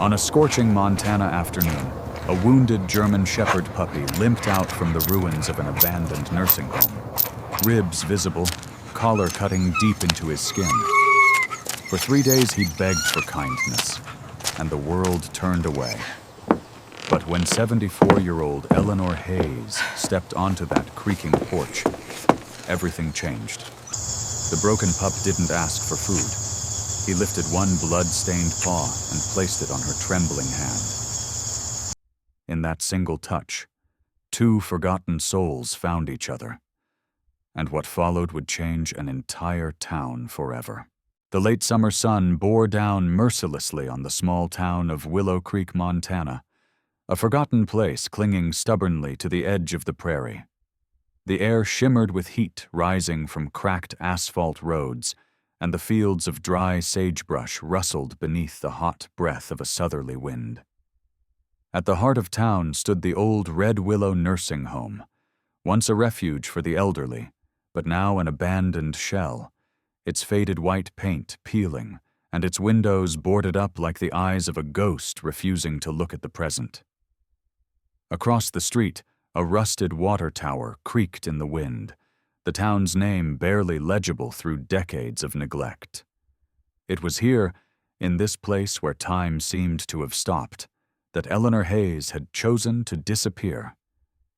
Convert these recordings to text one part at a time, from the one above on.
On a scorching Montana afternoon, a wounded German Shepherd puppy limped out from the ruins of an abandoned nursing home. Ribs visible, collar cutting deep into his skin. For 3 days he begged for kindness, and the world turned away. But when 74-year-old Eleanor Hayes stepped onto that creaking porch, everything changed. The broken pup didn't ask for food. He lifted one blood-stained paw and placed it on her trembling hand. In that single touch, 2 forgotten souls found each other, and what followed would change an entire town forever. The late summer sun bore down mercilessly on the small town of Willow Creek, Montana, a forgotten place clinging stubbornly to the edge of the prairie. The air shimmered with heat rising from cracked asphalt roads, and the fields of dry sagebrush rustled beneath the hot breath of a southerly wind. At the heart of town stood the old Red Willow nursing home, once a refuge for the elderly, but now an abandoned shell, its faded white paint peeling, and its windows boarded up like the eyes of a ghost refusing to look at the present. Across the street, a rusted water tower creaked in the wind, the town's name barely legible through decades of neglect. It was here, in this place where time seemed to have stopped, that Eleanor Hayes had chosen to disappear.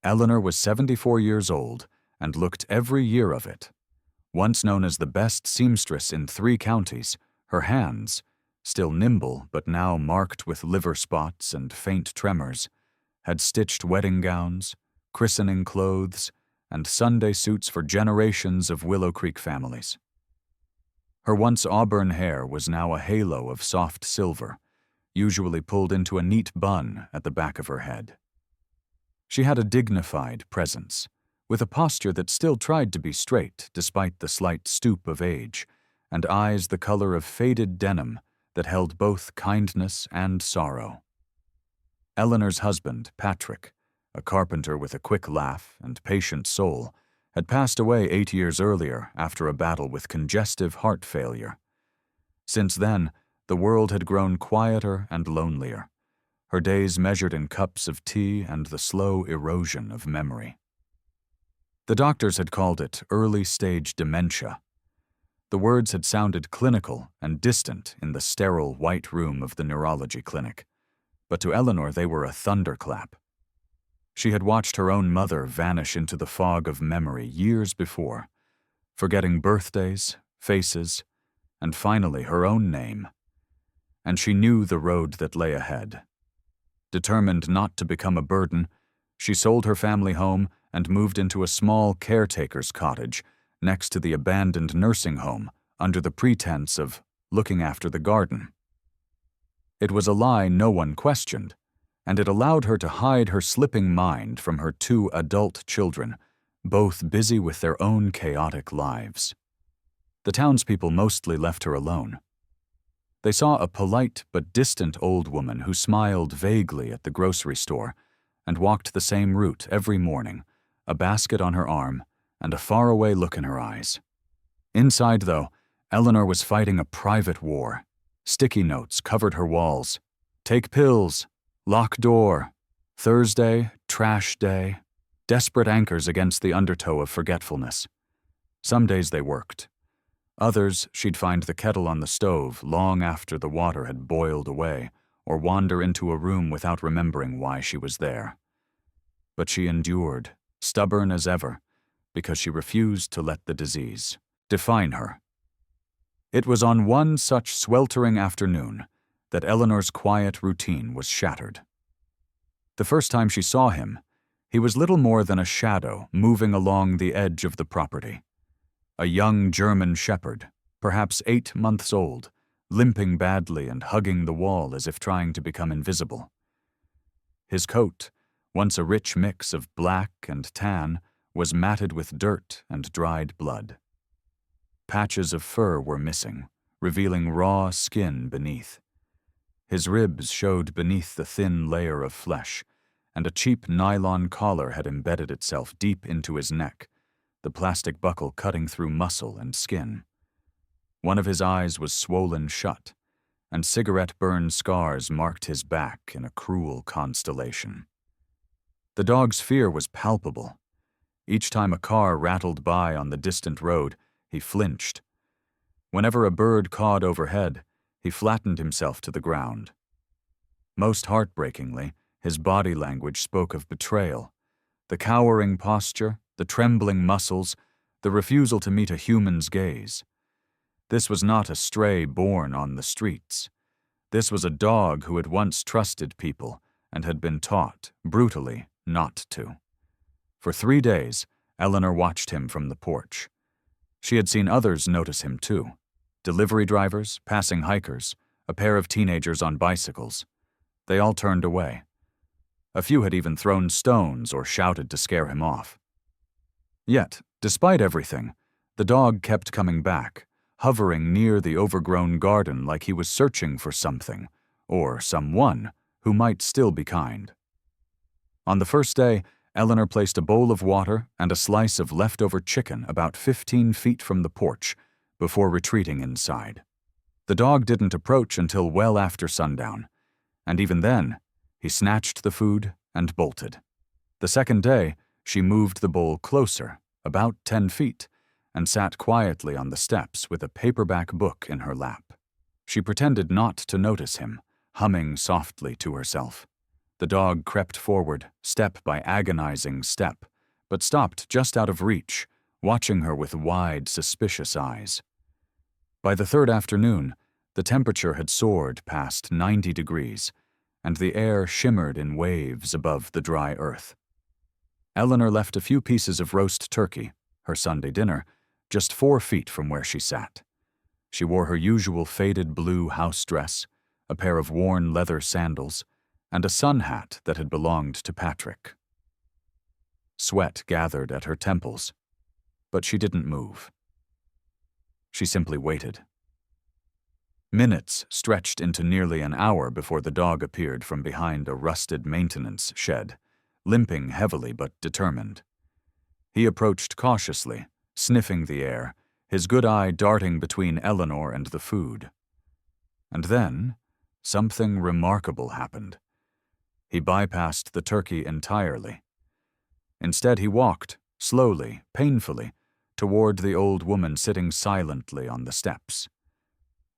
Eleanor was 74 years old and looked every year of it. Once known as the best seamstress in 3 counties, her hands, still nimble but now marked with liver spots and faint tremors, had stitched wedding gowns, christening clothes, and Sunday suits for generations of Willow Creek families. Her once auburn hair was now a halo of soft silver, usually pulled into a neat bun at the back of her head. She had a dignified presence, with a posture that still tried to be straight despite the slight stoop of age, and eyes the color of faded denim that held both kindness and sorrow. Eleanor's husband, Patrick, a carpenter with a quick laugh and patient soul, had passed away 8 years earlier after a battle with congestive heart failure. Since then, the world had grown quieter and lonelier, her days measured in cups of tea and the slow erosion of memory. The doctors had called it early-stage dementia. The words had sounded clinical and distant in the sterile white room of the neurology clinic, but to Eleanor they were a thunderclap. She had watched her own mother vanish into the fog of memory years before, forgetting birthdays, faces, and finally her own name. And she knew the road that lay ahead. Determined not to become a burden, she sold her family home and moved into a small caretaker's cottage next to the abandoned nursing home under the pretense of looking after the garden. It was a lie no one questioned, and it allowed her to hide her slipping mind from her 2 adult children, both busy with their own chaotic lives. The townspeople mostly left her alone. They saw a polite but distant old woman who smiled vaguely at the grocery store and walked the same route every morning, a basket on her arm and a faraway look in her eyes. Inside, though, Eleanor was fighting a private war. Sticky notes covered her walls. Take pills. Lock door. Thursday, trash day. Desperate anchors against the undertow of forgetfulness. Some days they worked. Others, she'd find the kettle on the stove long after the water had boiled away, or wander into a room without remembering why she was there. But she endured, stubborn as ever, because she refused to let the disease define her. It was on one such sweltering afternoon that Eleanor's quiet routine was shattered. The first time she saw him, he was little more than a shadow moving along the edge of the property. A young German shepherd, perhaps 8 months old, limping badly and hugging the wall as if trying to become invisible. His coat, once a rich mix of black and tan, was matted with dirt and dried blood. Patches of fur were missing, revealing raw skin beneath. His ribs showed beneath the thin layer of flesh, and a cheap nylon collar had embedded itself deep into his neck, the plastic buckle cutting through muscle and skin. One of his eyes was swollen shut, and cigarette-burn scars marked his back in a cruel constellation. The dog's fear was palpable. Each time a car rattled by on the distant road, he flinched. Whenever a bird cawed overhead, he flattened himself to the ground. Most heartbreakingly, his body language spoke of betrayal. The cowering posture, the trembling muscles, the refusal to meet a human's gaze. This was not a stray born on the streets. This was a dog who had once trusted people and had been taught, brutally, not to. For 3 days, Eleanor watched him from the porch. She had seen others notice him too. Delivery drivers, passing hikers, a pair of teenagers on bicycles. They all turned away. A few had even thrown stones or shouted to scare him off. Yet, despite everything, the dog kept coming back, hovering near the overgrown garden like he was searching for something, or someone, who might still be kind. On the first day, Eleanor placed a bowl of water and a slice of leftover chicken about 15 feet from the porch before retreating inside. The dog didn't approach until well after sundown, and even then, he snatched the food and bolted. The second day, she moved the bowl closer, about 10 feet, and sat quietly on the steps with a paperback book in her lap. She pretended not to notice him, humming softly to herself. The dog crept forward, step by agonizing step, but stopped just out of reach, watching her with wide, suspicious eyes. By the third afternoon, the temperature had soared past 90 degrees, and the air shimmered in waves above the dry earth. Eleanor left a few pieces of roast turkey, her Sunday dinner, just 4 feet from where she sat. She wore her usual faded blue house dress, a pair of worn leather sandals, and a sun hat that had belonged to Patrick. Sweat gathered at her temples, but she didn't move. She simply waited. Minutes stretched into nearly an hour before the dog appeared from behind a rusted maintenance shed, limping heavily but determined. He approached cautiously, sniffing the air, his good eye darting between Eleanor and the food. And then, something remarkable happened. He bypassed the turkey entirely. Instead, he walked, slowly, painfully, toward the old woman sitting silently on the steps.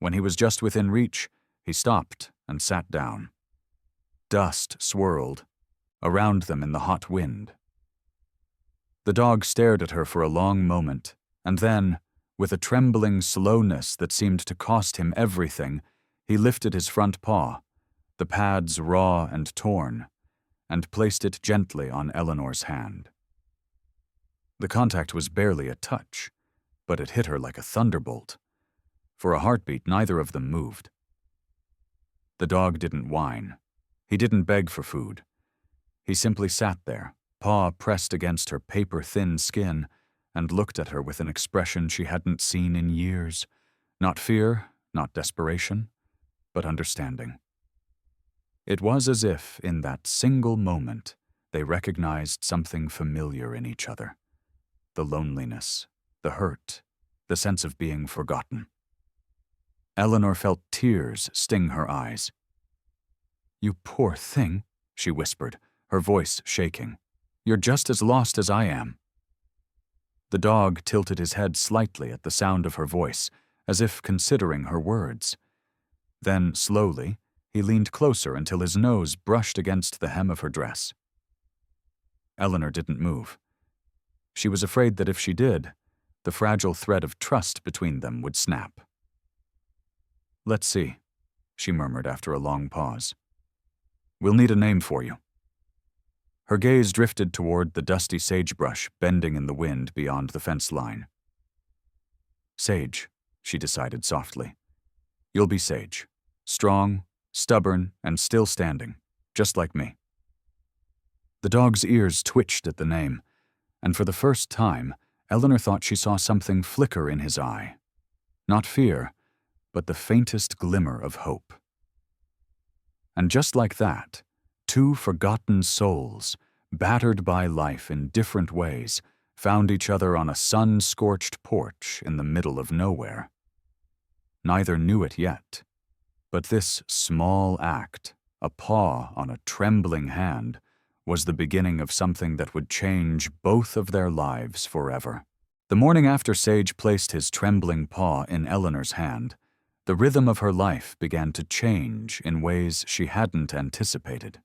When he was just within reach, he stopped and sat down. Dust swirled around them in the hot wind. The dog stared at her for a long moment, and then, with a trembling slowness that seemed to cost him everything, he lifted his front paw, the pads raw and torn, and placed it gently on Eleanor's hand. The contact was barely a touch, but it hit her like a thunderbolt. For a heartbeat, neither of them moved. The dog didn't whine. He didn't beg for food. He simply sat there, paw pressed against her paper-thin skin, and looked at her with an expression she hadn't seen in years. Not fear, not desperation, but understanding. It was as if, in that single moment, they recognized something familiar in each other. The loneliness, the hurt, the sense of being forgotten. Eleanor felt tears sting her eyes. "You poor thing," she whispered, her voice shaking. "You're just as lost as I am." The dog tilted his head slightly at the sound of her voice, as if considering her words. Then, slowly, he leaned closer until his nose brushed against the hem of her dress. Eleanor didn't move. She was afraid that if she did, the fragile thread of trust between them would snap. "Let's see," she murmured after a long pause. "We'll need a name for you." Her gaze drifted toward the dusty sagebrush bending in the wind beyond the fence line. "Sage," she decided softly. "You'll be Sage. Strong, stubborn, and still standing, just like me." The dog's ears twitched at the name, and for the first time, Eleanor thought she saw something flicker in his eye. Not fear, but the faintest glimmer of hope. And just like that, two forgotten souls, battered by life in different ways, found each other on a sun-scorched porch in the middle of nowhere. Neither knew it yet, But this small act, a paw on a trembling hand, was the beginning of something that would change both of their lives forever. The morning after Sage placed his trembling paw in Eleanor's hand, the rhythm of her life began to change in ways she hadn't anticipated.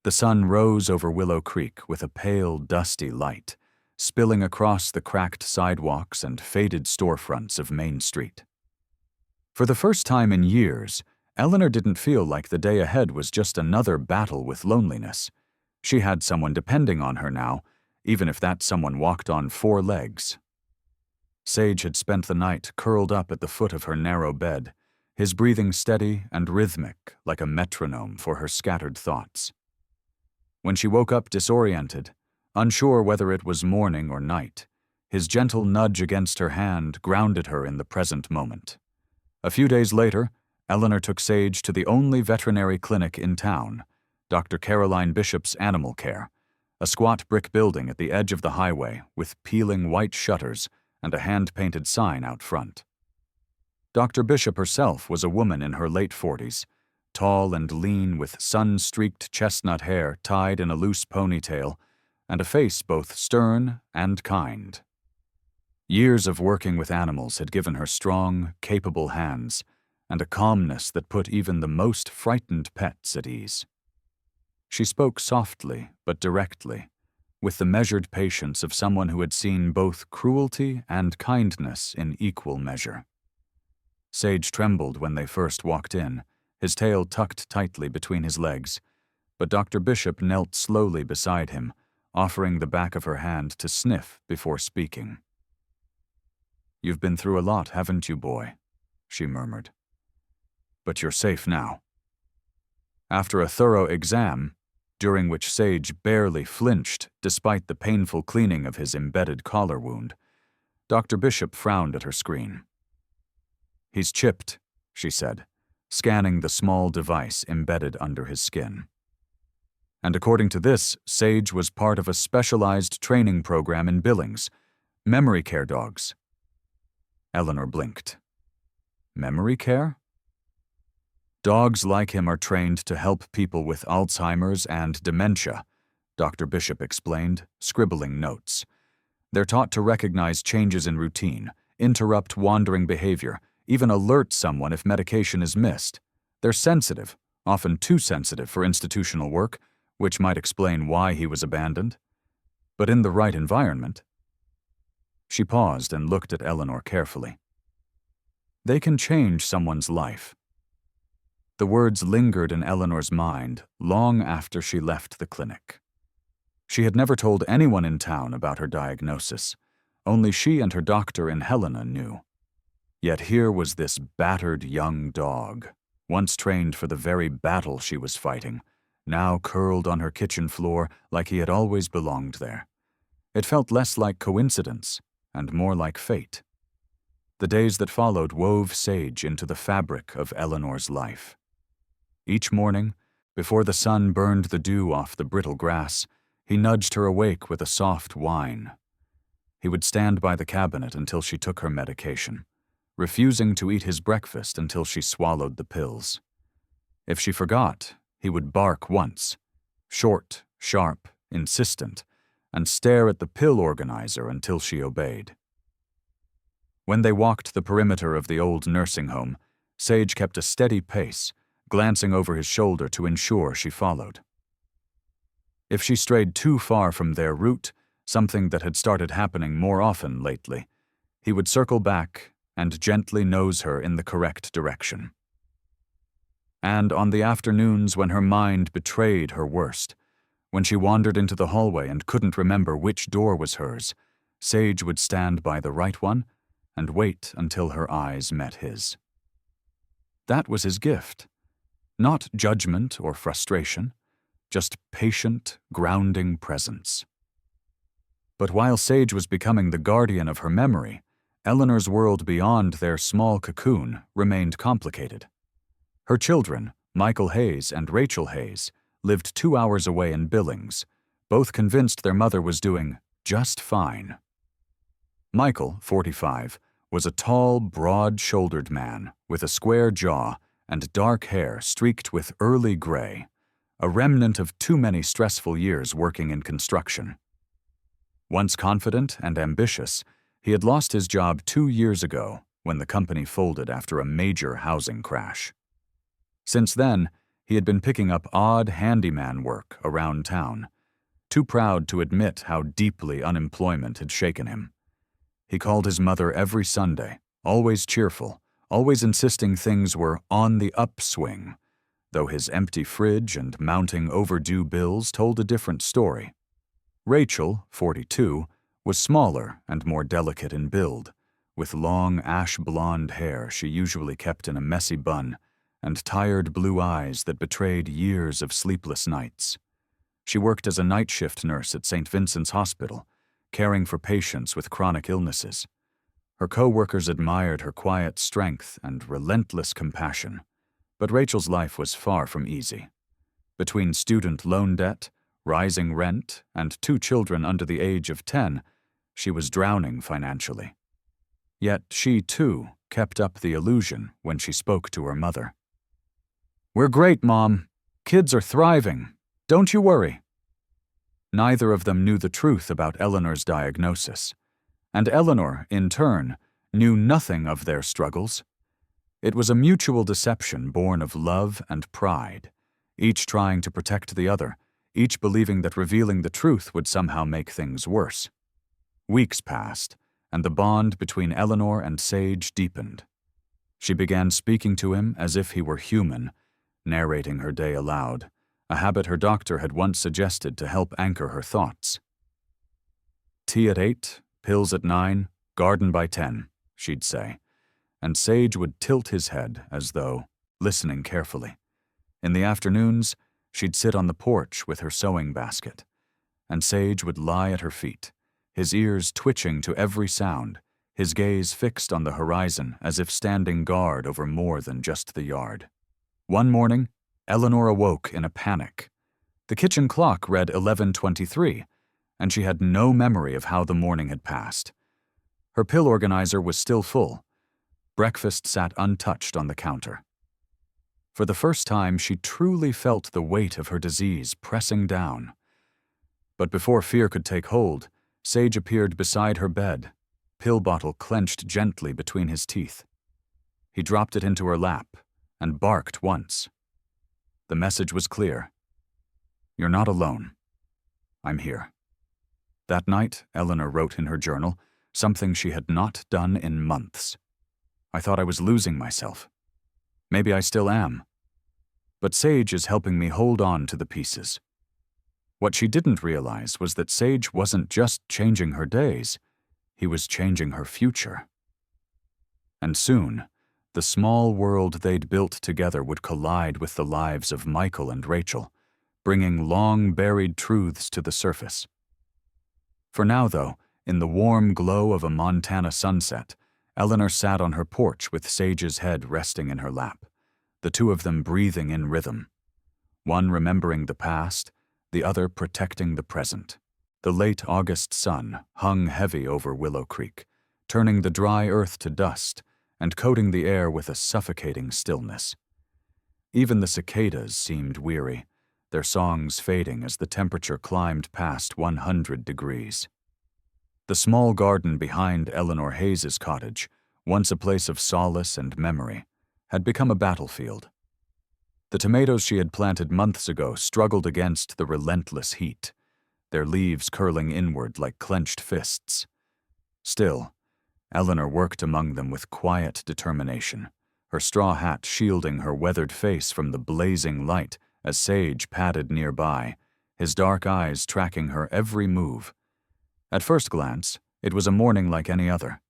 The sun rose over Willow Creek with a pale, dusty light, spilling across the cracked sidewalks and faded storefronts of Main Street. For the first time in years, Eleanor didn't feel like the day ahead was just another battle with loneliness. She had someone depending on her now, even if that someone walked on 4 legs. Sage had spent the night curled up at the foot of her narrow bed, his breathing steady and rhythmic like a metronome for her scattered thoughts. When she woke up disoriented, unsure whether it was morning or night, his gentle nudge against her hand grounded her in the present moment. A few days later, Eleanor took Sage to the only veterinary clinic in town, Dr. Caroline Bishop's Animal Care, a squat brick building at the edge of the highway with peeling white shutters and a hand-painted sign out front. Dr. Bishop herself was a woman in her late 40s, tall and lean with sun-streaked chestnut hair tied in a loose ponytail, and a face both stern and kind. Years of working with animals had given her strong, capable hands, and a calmness that put even the most frightened pets at ease. She spoke softly but directly, with the measured patience of someone who had seen both cruelty and kindness in equal measure. Sage trembled when they first walked in, his tail tucked tightly between his legs, but Dr. Bishop knelt slowly beside him, offering the back of her hand to sniff before speaking. "You've been through a lot, haven't you, boy?" she murmured. "But you're safe now." After a thorough exam, during which Sage barely flinched despite the painful cleaning of his embedded collar wound, Dr. Bishop frowned at her screen. "He's chipped," she said, scanning the small device embedded under his skin. And according to this, Sage was part of a specialized training program in Billings, memory care dogs. Eleanor blinked. Memory care? Dogs like him are trained to help people with Alzheimer's and dementia, Dr. Bishop explained, scribbling notes. They're taught to recognize changes in routine, interrupt wandering behavior, even alert someone if medication is missed. They're sensitive, often too sensitive for institutional work, which might explain why he was abandoned. But in the right environment. She paused and looked at Eleanor carefully. They can change someone's life. The words lingered in Eleanor's mind long after she left the clinic. She had never told anyone in town about her diagnosis. Only she and her doctor in Helena knew. Yet here was this battered young dog, once trained for the very battle she was fighting, now curled on her kitchen floor like he had always belonged there. It felt less like coincidence and more like fate. The days that followed wove Sage into the fabric of Eleanor's life. Each morning, before the sun burned the dew off the brittle grass, he nudged her awake with a soft whine. He would stand by the cabinet until she took her medication, refusing to eat his breakfast until she swallowed the pills. If she forgot, he would bark once, short, sharp, insistent, and stare at the pill organizer until she obeyed. When they walked the perimeter of the old nursing home, Sage kept a steady pace, glancing over his shoulder to ensure she followed. If she strayed too far from their route, something that had started happening more often lately, he would circle back and gently nose her in the correct direction. And on the afternoons when her mind betrayed her worst, when she wandered into the hallway and couldn't remember which door was hers, Sage would stand by the right one and wait until her eyes met his. That was his gift. Not judgment or frustration, just patient, grounding presence. But while Sage was becoming the guardian of her memory, Eleanor's world beyond their small cocoon remained complicated. Her children, Michael Hayes and Rachel Hayes, lived 2 hours away in Billings, both convinced their mother was doing just fine. Michael, 45, was a tall, broad-shouldered man with a square jaw and dark hair streaked with early gray, a remnant of too many stressful years working in construction. Once confident and ambitious, he had lost his job 2 years ago when the company folded after a major housing crash. Since then, he had been picking up odd handyman work around town, too proud to admit how deeply unemployment had shaken him. He called his mother every Sunday, always cheerful, always insisting things were on the upswing, though his empty fridge and mounting overdue bills told a different story. Rachel, 42, was smaller and more delicate in build, with long ash-blonde hair she usually kept in a messy bun and tired blue eyes that betrayed years of sleepless nights. She worked as a night shift nurse at St. Vincent's Hospital, caring for patients with chronic illnesses. Her co-workers admired her quiet strength and relentless compassion, but Rachel's life was far from easy. Between student loan debt, rising rent, and 2 children under the age of 10, she was drowning financially. Yet she, too, kept up the illusion when she spoke to her mother. "We're great, Mom. Kids are thriving. Don't you worry." Neither of them knew the truth about Eleanor's diagnosis, and Eleanor, in turn, knew nothing of their struggles. It was a mutual deception born of love and pride, each trying to protect the other, each believing that revealing the truth would somehow make things worse. Weeks passed, and the bond between Eleanor and Sage deepened. She began speaking to him as if he were human, narrating her day aloud, a habit her doctor had once suggested to help anchor her thoughts. "Tea at 8, pills at 9, garden by 10, she'd say, and Sage would tilt his head as though listening carefully. In the afternoons, she'd sit on the porch with her sewing basket, and Sage would lie at her feet, his ears twitching to every sound, his gaze fixed on the horizon as if standing guard over more than just the yard. One morning, Eleanor awoke in a panic. The kitchen clock read 11:23, and she had no memory of how the morning had passed. Her pill organizer was still full. Breakfast sat untouched on the counter. For the first time, she truly felt the weight of her disease pressing down. But before fear could take hold, Sage appeared beside her bed, pill bottle clenched gently between his teeth. He dropped it into her lap and barked once. The message was clear. "You're not alone. I'm here." That night, Eleanor wrote in her journal, something she had not done in months. "I thought I was losing myself. Maybe I still am. But Sage is helping me hold on to the pieces." What she didn't realize was that Sage wasn't just changing her days, he was changing her future. And soon, the small world they'd built together would collide with the lives of Michael and Rachel, bringing long-buried truths to the surface. For now, though, in the warm glow of a Montana sunset, Eleanor sat on her porch with Sage's head resting in her lap, the two of them breathing in rhythm. One remembering the past, the other protecting the present. The late August sun hung heavy over Willow Creek, turning the dry earth to dust and coating the air with a suffocating stillness. Even the cicadas seemed weary, their songs fading as the temperature climbed past 100 degrees. The small garden behind Eleanor Hayes's cottage, once a place of solace and memory, had become a battlefield. The tomatoes she had planted months ago struggled against the relentless heat, their leaves curling inward like clenched fists. Still, Eleanor worked among them with quiet determination, her straw hat shielding her weathered face from the blazing light as Sage padded nearby, his dark eyes tracking her every move. At first glance, it was a morning like any other.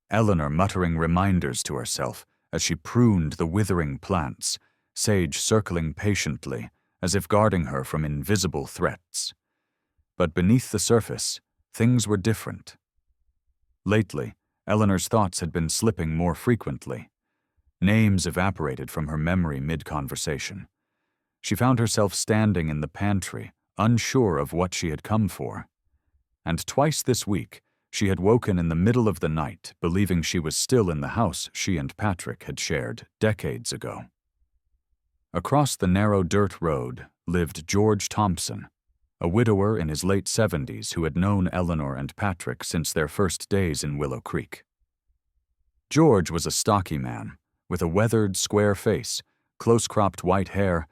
Eleanor muttering reminders to herself as she pruned the withering plants, Sage circling patiently, as if guarding her from invisible threats. But beneath the surface, things were different. Lately, Eleanor's thoughts had been slipping more frequently. Names evaporated from her memory mid-conversation. She found herself standing in the pantry, unsure of what she had come for. And twice this week, She had woken in the middle of the night, believing she was still in the house she and Patrick had shared decades ago. Across the narrow dirt road lived George Thompson, a widower in his late 70s who had known Eleanor and Patrick since their first days in Willow Creek. George was a stocky man, with a weathered, square face, close-cropped white hair,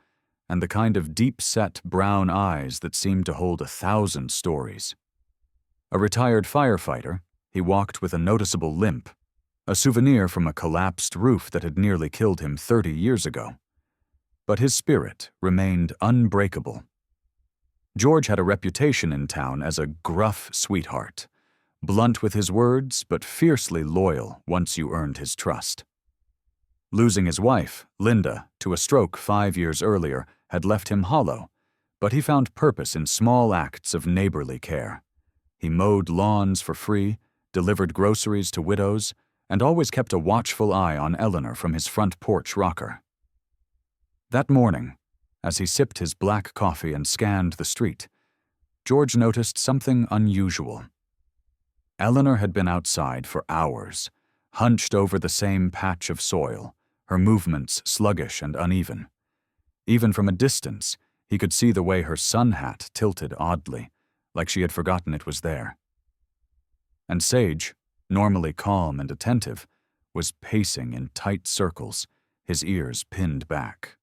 and the kind of deep-set brown eyes that seemed to hold 1,000 stories. A retired firefighter, he walked with a noticeable limp, a souvenir from a collapsed roof that had nearly killed him 30 years ago. But his spirit remained unbreakable. George had a reputation in town as a gruff sweetheart, blunt with his words but fiercely loyal once you earned his trust. Losing his wife, Linda, to a stroke 5 years earlier had left him hollow, but he found purpose in small acts of neighborly care. He mowed lawns for free, delivered groceries to widows, and always kept a watchful eye on Eleanor from his front porch rocker. That morning, as he sipped his black coffee and scanned the street, George noticed something unusual. Eleanor had been outside for hours, hunched over the same patch of soil, her movements sluggish and uneven. Even from a distance, he could see the way her sun hat tilted oddly, like she had forgotten it was there. And Sage, normally calm and attentive, was pacing in tight circles, his ears pinned back.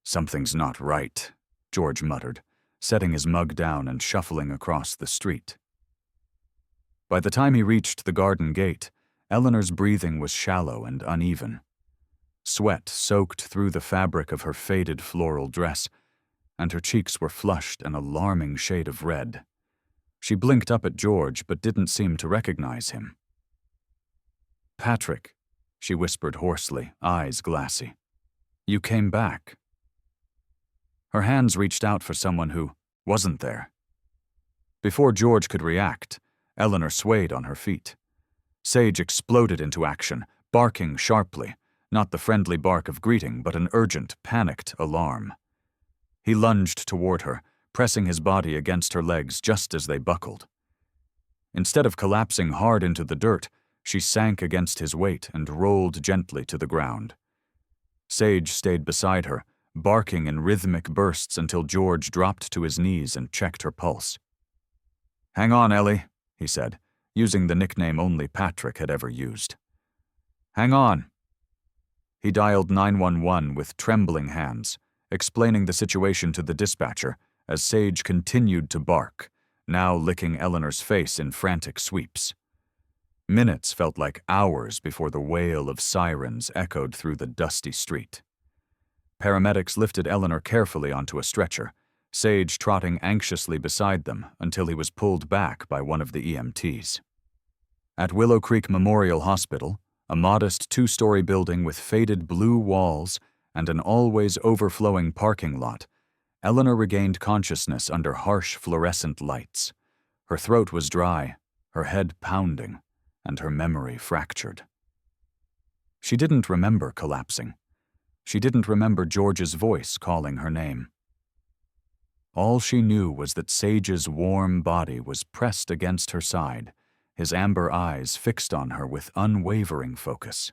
"Something's not right," George muttered, setting his mug down and shuffling across the street. By the time he reached the garden gate, Eleanor's breathing was shallow and uneven. Sweat soaked through the fabric of her faded floral dress, and her cheeks were flushed an alarming shade of red. She blinked up at George but didn't seem to recognize him. "Patrick," she whispered hoarsely, eyes glassy. "You came back." Her hands reached out for someone who wasn't there. Before George could react, Eleanor swayed on her feet. Sage exploded into action, barking sharply, not the friendly bark of greeting, but an urgent, panicked alarm. He lunged toward her, pressing his body against her legs just as they buckled. Instead of collapsing hard into the dirt, she sank against his weight and rolled gently to the ground. Sage stayed beside her, barking in rhythmic bursts until George dropped to his knees and checked her pulse. "Hang on, Ellie," he said, using the nickname only Patrick had ever used. "Hang on." He dialed 911 with trembling hands, explaining the situation to the dispatcher as Sage continued to bark, now licking Eleanor's face in frantic sweeps. Minutes felt like hours before the wail of sirens echoed through the dusty street. Paramedics lifted Eleanor carefully onto a stretcher, Sage trotting anxiously beside them until he was pulled back by one of the EMTs. At Willow Creek Memorial Hospital, a modest 2-story building with faded blue walls and an always overflowing parking lot, Eleanor regained consciousness under harsh fluorescent lights. Her throat was dry, her head pounding, and her memory fractured. She didn't remember collapsing. She didn't remember George's voice calling her name. All she knew was that Sage's warm body was pressed against her side, his amber eyes fixed on her with unwavering focus.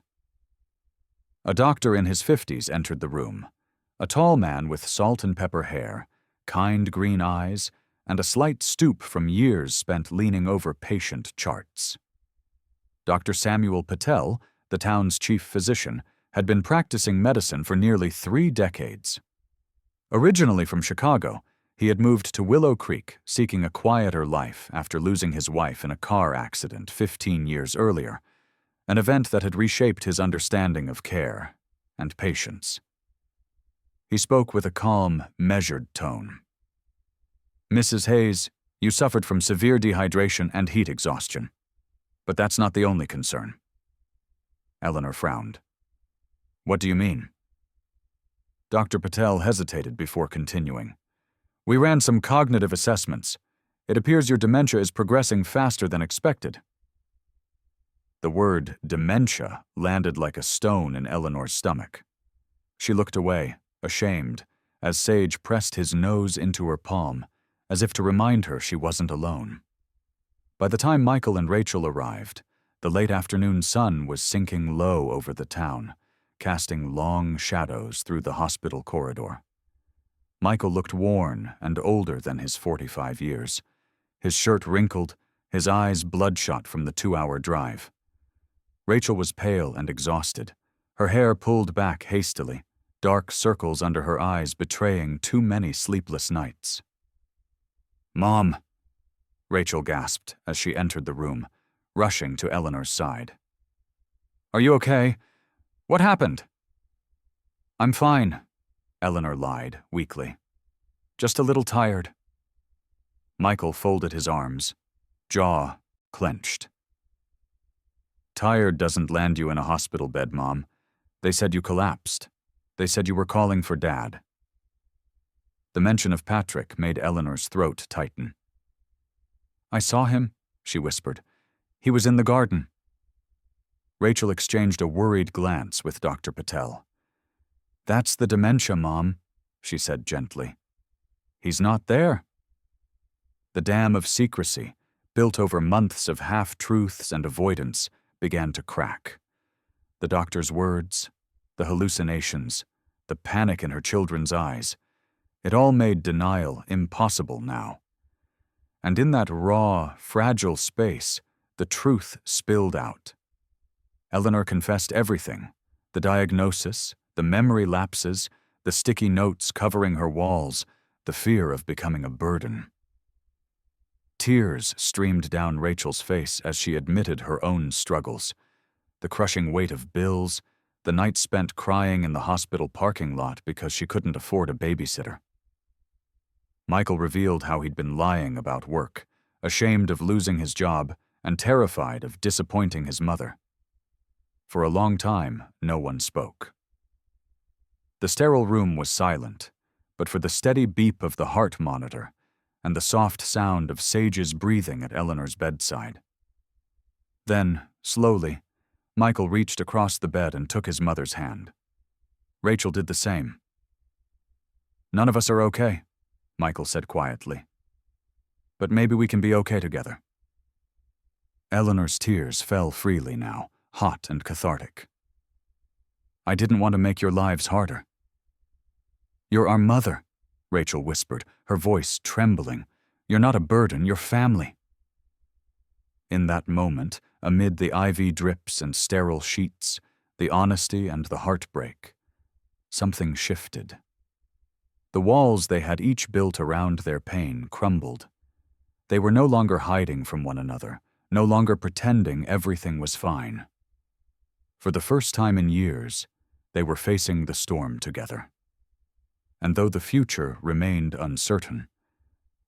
A doctor in his 50s entered the room, a tall man with salt and pepper hair, kind green eyes, and a slight stoop from years spent leaning over patient charts. Dr. Samuel Patel, the town's chief physician, had been practicing medicine for nearly 3 decades. Originally from Chicago, he had moved to Willow Creek, seeking a quieter life after losing his wife in a car accident 15 years earlier, an event that had reshaped his understanding of care and patience. He spoke with a calm, measured tone. "Mrs. Hayes, you suffered from severe dehydration and heat exhaustion. But that's not the only concern." Eleanor frowned. "What do you mean?" Dr. Patel hesitated before continuing. "We ran some cognitive assessments. It appears your dementia is progressing faster than expected." The word dementia landed like a stone in Eleanor's stomach. She looked away, ashamed, as Sage pressed his nose into her palm, as if to remind her she wasn't alone. By the time Michael and Rachel arrived, the late afternoon sun was sinking low over the town, casting long shadows through the hospital corridor. Michael looked worn and older than his 45 years, his shirt wrinkled, his eyes bloodshot from the 2-hour drive. Rachel was pale and exhausted, her hair pulled back hastily, dark circles under her eyes betraying too many sleepless nights. "Mom," Rachel gasped as she entered the room, rushing to Eleanor's side. "Are you okay? What happened?" "I'm fine," Eleanor lied weakly. "Just a little tired." Michael folded his arms, jaw clenched. "Tired doesn't land you in a hospital bed, Mom. They said you collapsed. They said you were calling for Dad." The mention of Patrick made Eleanor's throat tighten. "I saw him," she whispered. "He was in the garden." Rachel exchanged a worried glance with Dr. Patel. "That's the dementia, Mom," she said gently. "He's not there." The dam of secrecy, built over months of half-truths and avoidance, began to crack. The doctor's words, the hallucinations, the panic in her children's eyes, it all made denial impossible now. And in that raw, fragile space, the truth spilled out. Eleanor confessed everything: the diagnosis, the memory lapses, the sticky notes covering her walls, the fear of becoming a burden. Tears streamed down Rachel's face as she admitted her own struggles: the crushing weight of bills, the nights spent crying in the hospital parking lot because she couldn't afford a babysitter. Michael revealed how he'd been lying about work, ashamed of losing his job and terrified of disappointing his mother. For a long time, no one spoke. The sterile room was silent, but for the steady beep of the heart monitor and the soft sound of Sage's breathing at Eleanor's bedside. Then, slowly, Michael reached across the bed and took his mother's hand. Rachel did the same. "None of us are okay," Michael said quietly. "But maybe we can be okay together." Eleanor's tears fell freely now, hot and cathartic. "I didn't want to make your lives harder." "You're our mother," Rachel whispered, her voice trembling. "You're not a burden, you're family." In that moment, amid the IV drips and sterile sheets, the honesty and the heartbreak, something shifted. The walls they had each built around their pain crumbled. They were no longer hiding from one another, no longer pretending everything was fine. For the first time in years, they were facing the storm together. And though the future remained uncertain,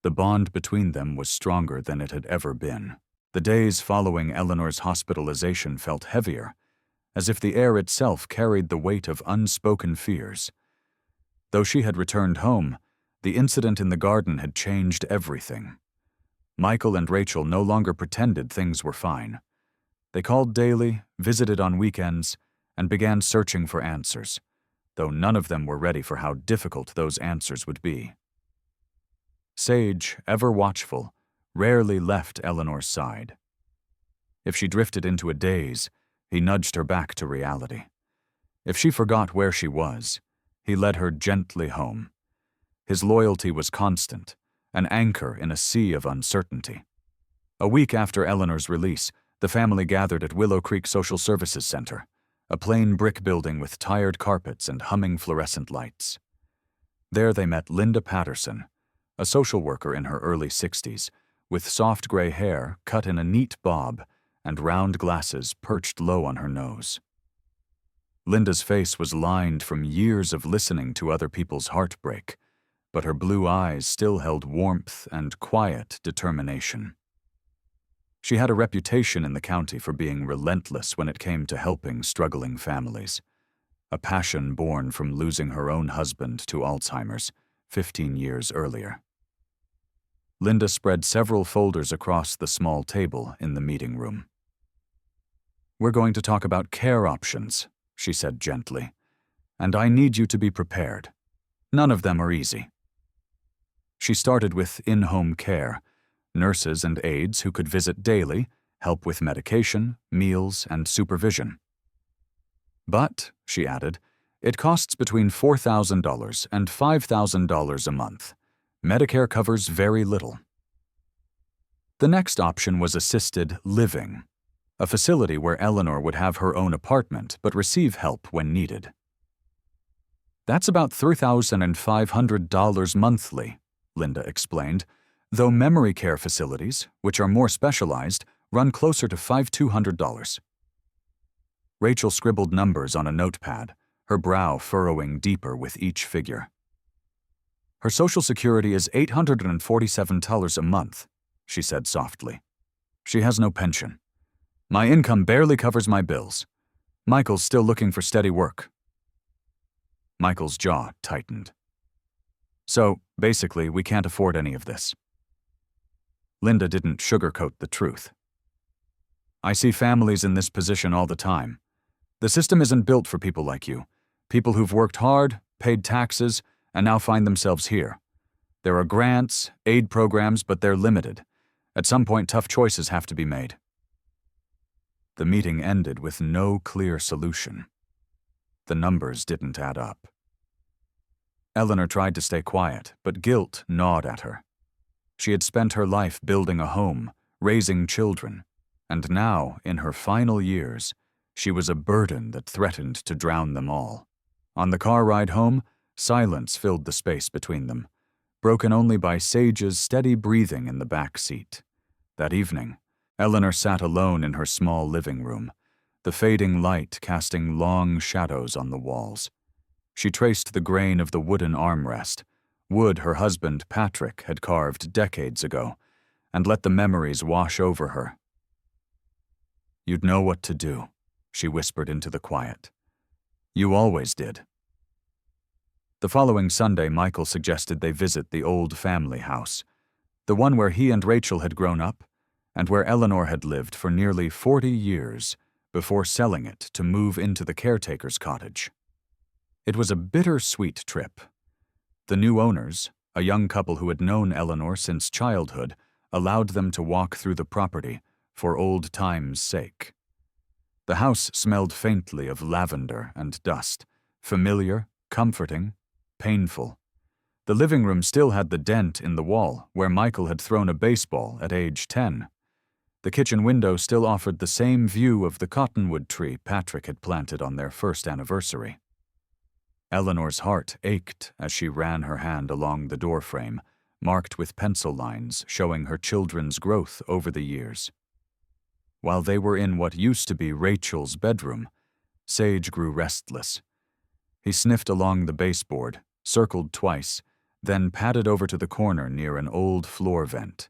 the bond between them was stronger than it had ever been. The days following Eleanor's hospitalization felt heavier, as if the air itself carried the weight of unspoken fears. Though she had returned home, the incident in the garden had changed everything. Michael and Rachel no longer pretended things were fine. They called daily, visited on weekends, and began searching for answers, though none of them were ready for how difficult those answers would be. Sage, ever watchful, rarely left Eleanor's side. If she drifted into a daze, he nudged her back to reality. If she forgot where she was, he led her gently home. His loyalty was constant, an anchor in a sea of uncertainty. A week after Eleanor's release, the family gathered at Willow Creek Social Services Center, a plain brick building with tired carpets and humming fluorescent lights. There they met Linda Patterson, a social worker in her early 60s, with soft gray hair cut in a neat bob and round glasses perched low on her nose. Linda's face was lined from years of listening to other people's heartbreak, but her blue eyes still held warmth and quiet determination. She had a reputation in the county for being relentless when it came to helping struggling families, a passion born from losing her own husband to Alzheimer's 15 years earlier. Linda spread several folders across the small table in the meeting room. "We're going to talk about care options," she said gently, "and I need you to be prepared. None of them are easy." She started with in-home care, nurses and aides who could visit daily, help with medication, meals, and supervision. But, she added, it costs between $4,000 and $5,000 a month. Medicare covers very little. The next option was assisted living, a facility where Eleanor would have her own apartment but receive help when needed. That's about $3,500 monthly, Linda explained, though memory care facilities, which are more specialized, run closer to $5,200. Rachel scribbled numbers on a notepad, her brow furrowing deeper with each figure. Her Social Security is $847 a month, she said softly. She has no pension. My income barely covers my bills. Michael's still looking for steady work. Michael's jaw tightened. So, basically, we can't afford any of this. Linda didn't sugarcoat the truth. I see families in this position all the time. The system isn't built for people like you, people who've worked hard, paid taxes, and now find themselves here. There are grants, aid programs, but they're limited. At some point, tough choices have to be made. The meeting ended with no clear solution. The numbers didn't add up. Eleanor tried to stay quiet, but guilt gnawed at her. She had spent her life building a home, raising children, and now, in her final years, she was a burden that threatened to drown them all. On the car ride home, silence filled the space between them, broken only by Sage's steady breathing in the back seat. That evening, Eleanor sat alone in her small living room, the fading light casting long shadows on the walls. She traced the grain of the wooden armrest, wood her husband Patrick had carved decades ago, and let the memories wash over her. You'd know what to do, she whispered into the quiet. You always did. The following Sunday, Michael suggested they visit the old family house, the one where he and Rachel had grown up, and where Eleanor had lived for nearly 40 years before selling it to move into the caretaker's cottage. It was a bittersweet trip. The new owners, a young couple who had known Eleanor since childhood, allowed them to walk through the property for old times' sake. The house smelled faintly of lavender and dust, familiar, comforting, painful. The living room still had the dent in the wall where Michael had thrown a baseball at age 10. The kitchen window still offered the same view of the cottonwood tree Patrick had planted on their first anniversary. Eleanor's heart ached as she ran her hand along the doorframe, marked with pencil lines showing her children's growth over the years. While they were in what used to be Rachel's bedroom, Sage grew restless. He sniffed along the baseboard, circled twice, then padded over to the corner near an old floor vent.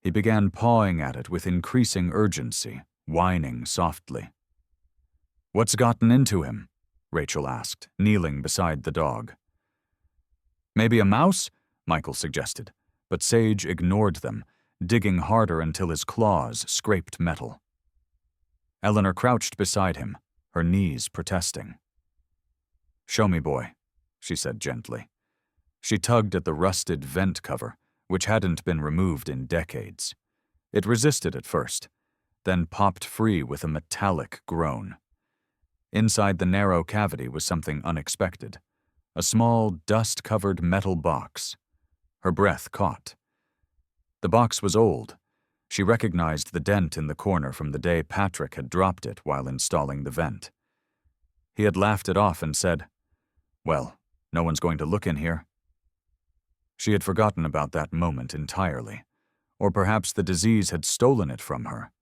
He began pawing at it with increasing urgency, whining softly. "What's gotten into him?" Rachel asked, kneeling beside the dog. "Maybe a mouse?" Michael suggested, but Sage ignored them, digging harder until his claws scraped metal. Eleanor crouched beside him, her knees protesting. "Show me, boy," she said gently. She tugged at the rusted vent cover, which hadn't been removed in decades. It resisted at first, then popped free with a metallic groan. Inside the narrow cavity was something unexpected, a small, dust-covered metal box. Her breath caught. The box was old. She recognized the dent in the corner from the day Patrick had dropped it while installing the vent. He had laughed it off and said, "Well, no one's going to look in here." She had forgotten about that moment entirely, or perhaps the disease had stolen it from her.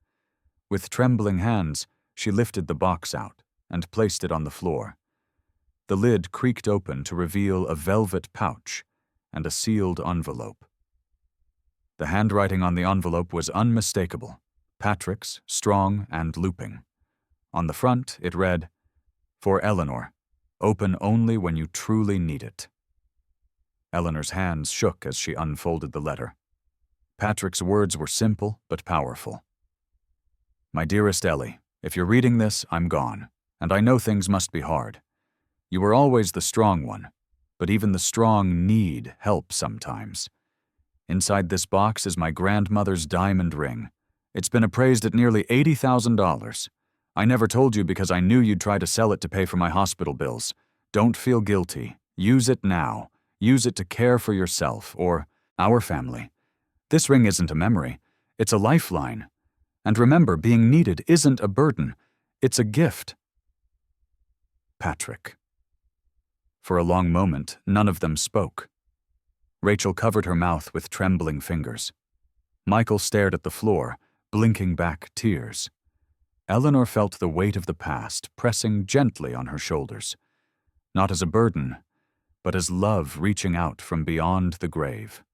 With trembling hands, she lifted the box out and placed it on the floor. The lid creaked open to reveal a velvet pouch and a sealed envelope. The handwriting on the envelope was unmistakable, Patrick's, strong and looping. On the front, it read, "For Eleanor, open only when you truly need it." Eleanor's hands shook as she unfolded the letter. Patrick's words were simple but powerful. "My dearest Ellie, if you're reading this, I'm gone, and I know things must be hard. You were always the strong one, but even the strong need help sometimes. Inside this box is my grandmother's diamond ring. It's been appraised at nearly $80,000. I never told you because I knew you'd try to sell it to pay for my hospital bills. Don't feel guilty. Use it now. Use it to care for yourself or our family. This ring isn't a memory. It's a lifeline. And remember, being needed isn't a burden. It's a gift. Patrick. For a long moment, none of them spoke. Rachel covered her mouth with trembling fingers. Michael stared at the floor, blinking back tears. Eleanor felt the weight of the past pressing gently on her shoulders, not as a burden, but as love reaching out from beyond the grave.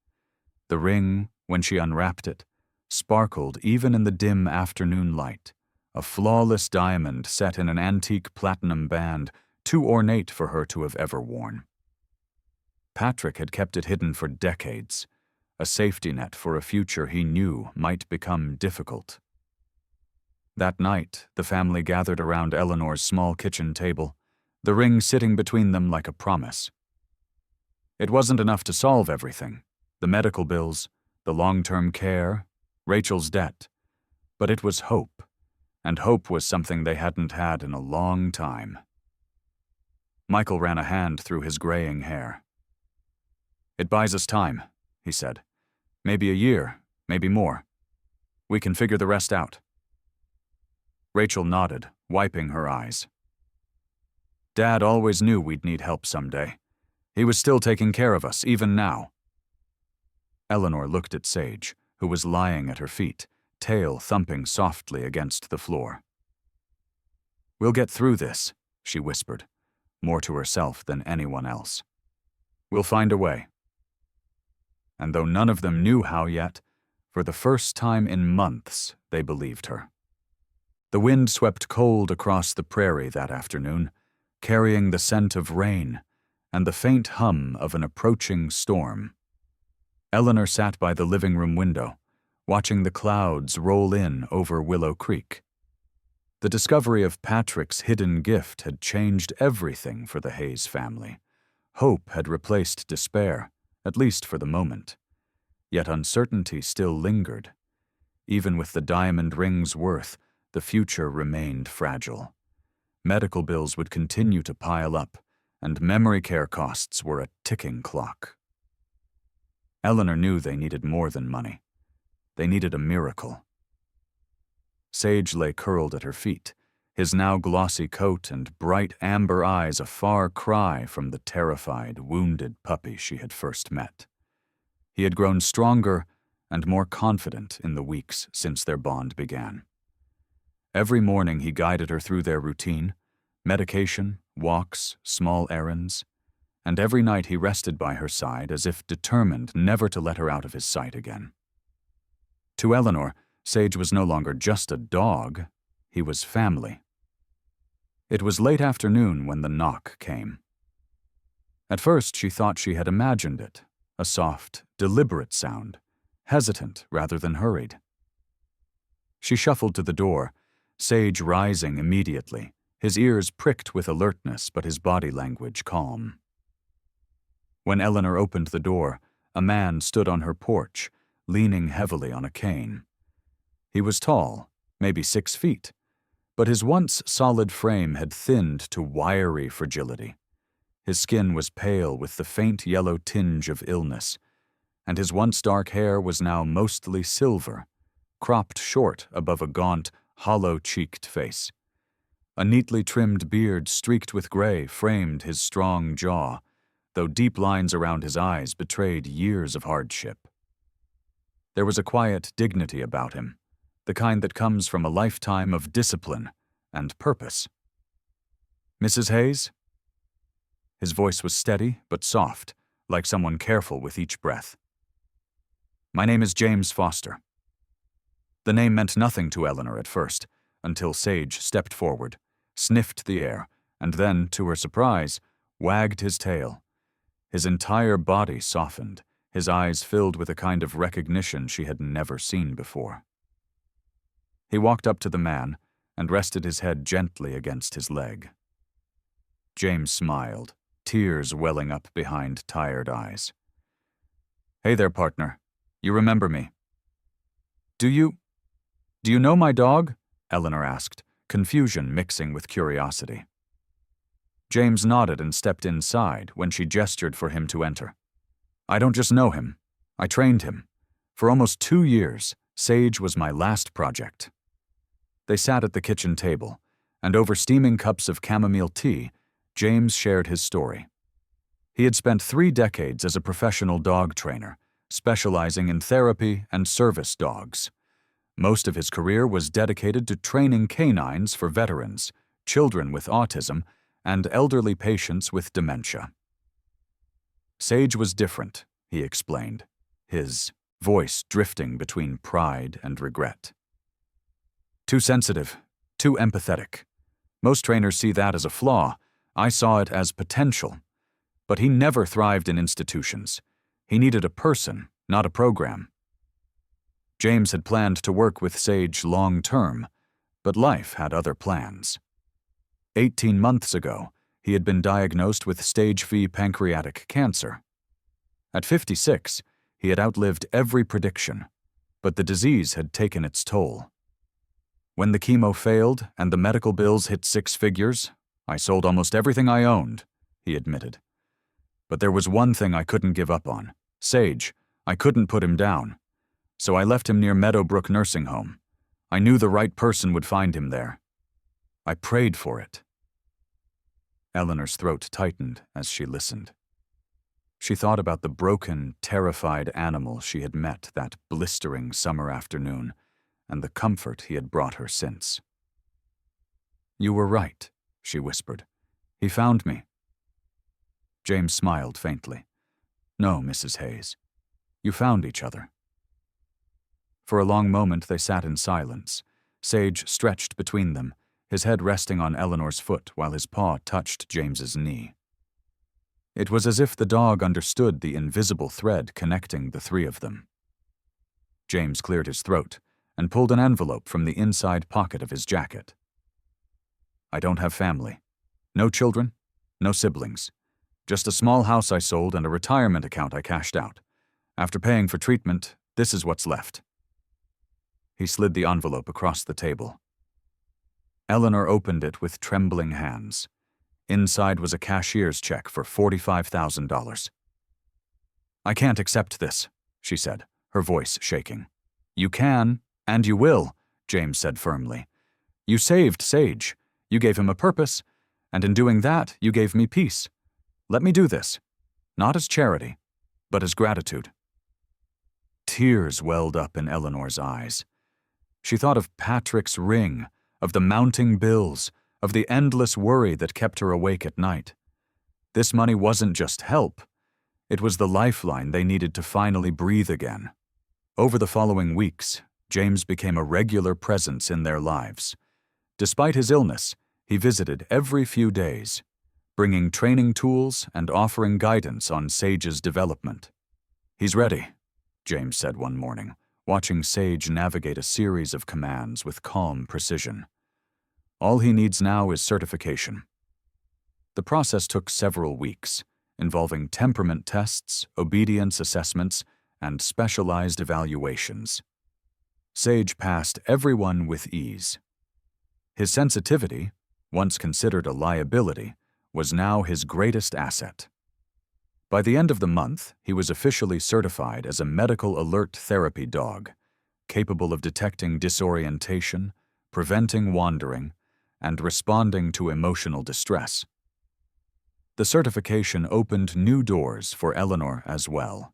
The ring, when she unwrapped it, sparkled even in the dim afternoon light, a flawless diamond set in an antique platinum band, too ornate for her to have ever worn. Patrick had kept it hidden for decades, a safety net for a future he knew might become difficult. That night, the family gathered around Eleanor's small kitchen table, the ring sitting between them like a promise. It wasn't enough to solve everything, the medical bills, the long-term care, Rachel's debt, but it was hope, and hope was something they hadn't had in a long time. Michael ran a hand through his graying hair. "It buys us time," he said. "Maybe a year, maybe more. We can figure the rest out." Rachel nodded, wiping her eyes. "Dad always knew we'd need help someday. He was still taking care of us, even now." Eleanor looked at Sage, who was lying at her feet, tail thumping softly against the floor. "We'll get through this," she whispered, more to herself than anyone else. "We'll find a way." And though none of them knew how yet, for the first time in months, they believed her. The wind swept cold across the prairie that afternoon, carrying the scent of rain and the faint hum of an approaching storm. Eleanor sat by the living room window, watching the clouds roll in over Willow Creek. The discovery of Patrick's hidden gift had changed everything for the Hayes family. Hope had replaced despair, at least for the moment. Yet uncertainty still lingered. Even with the diamond ring's worth, the future remained fragile. Medical bills would continue to pile up, and memory care costs were a ticking clock. Eleanor knew they needed more than money. They needed a miracle. Sage lay curled at her feet, his now glossy coat and bright amber eyes a far cry from the terrified, wounded puppy she had first met. He had grown stronger and more confident in the weeks since their bond began. Every morning he guided her through their routine, medication, walks, small errands, and every night he rested by her side as if determined never to let her out of his sight again. To Eleanor, Sage was no longer just a dog, he was family. It was late afternoon when the knock came. At first she thought she had imagined it, a soft, deliberate sound, hesitant rather than hurried. She shuffled to the door, Sage rising immediately, his ears pricked with alertness but his body language calm. When Eleanor opened the door, a man stood on her porch, leaning heavily on a cane. He was tall, maybe 6 feet, but his once solid frame had thinned to wiry fragility. His skin was pale with the faint yellow tinge of illness, and his once dark hair was now mostly silver, cropped short above a gaunt, hollow-cheeked face. A neatly trimmed beard streaked with gray framed his strong jaw, though deep lines around his eyes betrayed years of hardship. There was a quiet dignity about him, the kind that comes from a lifetime of discipline and purpose. "Mrs. Hayes?" His voice was steady but soft, like someone careful with each breath. "My name is James Foster." The name meant nothing to Eleanor at first, until Sage stepped forward, sniffed the air, and then, to her surprise, wagged his tail. His entire body softened, his eyes filled with a kind of recognition she had never seen before. He walked up to the man and rested his head gently against his leg. James smiled, tears welling up behind tired eyes. "Hey there, partner," You remember me. Do you know my dog? Eleanor asked, confusion mixing with curiosity. James nodded and stepped inside when she gestured for him to enter. I don't just know him. I trained him. For almost 2 years, Sage was my last project. They sat at the kitchen table, and over steaming cups of chamomile tea, James shared his story. He had spent 3 decades as a professional dog trainer, specializing in therapy and service dogs. Most of his career was dedicated to training canines for veterans, children with autism, and elderly patients with dementia. Sage was different, he explained, his voice drifting between pride and regret. Too sensitive, too empathetic. Most trainers see that as a flaw. I saw it as potential. But he never thrived in institutions. He needed a person, not a program. James had planned to work with Sage long-term, but life had other plans. 18 months ago, he had been diagnosed with stage 4 pancreatic cancer. At 56, he had outlived every prediction, but the disease had taken its toll. When the chemo failed and the medical bills hit 6 figures, I sold almost everything I owned, he admitted. But there was one thing I couldn't give up on. Sage. I couldn't put him down. So I left him near Meadowbrook Nursing Home. I knew the right person would find him there. I prayed for it. Eleanor's throat tightened as she listened. She thought about the broken, terrified animal she had met that blistering summer afternoon, and the comfort he had brought her since. You were right, she whispered. He found me. James smiled faintly. No, Mrs. Hayes. You found each other. For a long moment they sat in silence, Sage stretched between them, his head resting on Eleanor's foot while his paw touched James's knee. It was as if the dog understood the invisible thread connecting the 3 of them. James cleared his throat and pulled an envelope from the inside pocket of his jacket. I don't have family. No children, no siblings. Just a small house I sold and a retirement account I cashed out. After paying for treatment, this is what's left. He slid the envelope across the table. Eleanor opened it with trembling hands. Inside was a cashier's check for $45,000. I can't accept this, she said, her voice shaking. You can, and you will, James said firmly. You saved Sage. You gave him a purpose, and in doing that, you gave me peace. Let me do this, not as charity, but as gratitude. Tears welled up in Eleanor's eyes. She thought of Patrick's ring, of the mounting bills, of the endless worry that kept her awake at night. This money wasn't just help. It was the lifeline they needed to finally breathe again. Over the following weeks, James became a regular presence in their lives. Despite his illness, he visited every few days, bringing training tools and offering guidance on Sage's development. He's ready, James said one morning, watching Sage navigate a series of commands with calm precision. All he needs now is certification. The process took several weeks, involving temperament tests, obedience assessments, and specialized evaluations. Sage passed everyone with ease. His sensitivity, once considered a liability, was now his greatest asset. By the end of the month, he was officially certified as a medical alert therapy dog, capable of detecting disorientation, preventing wandering, and responding to emotional distress. The certification opened new doors for Eleanor as well.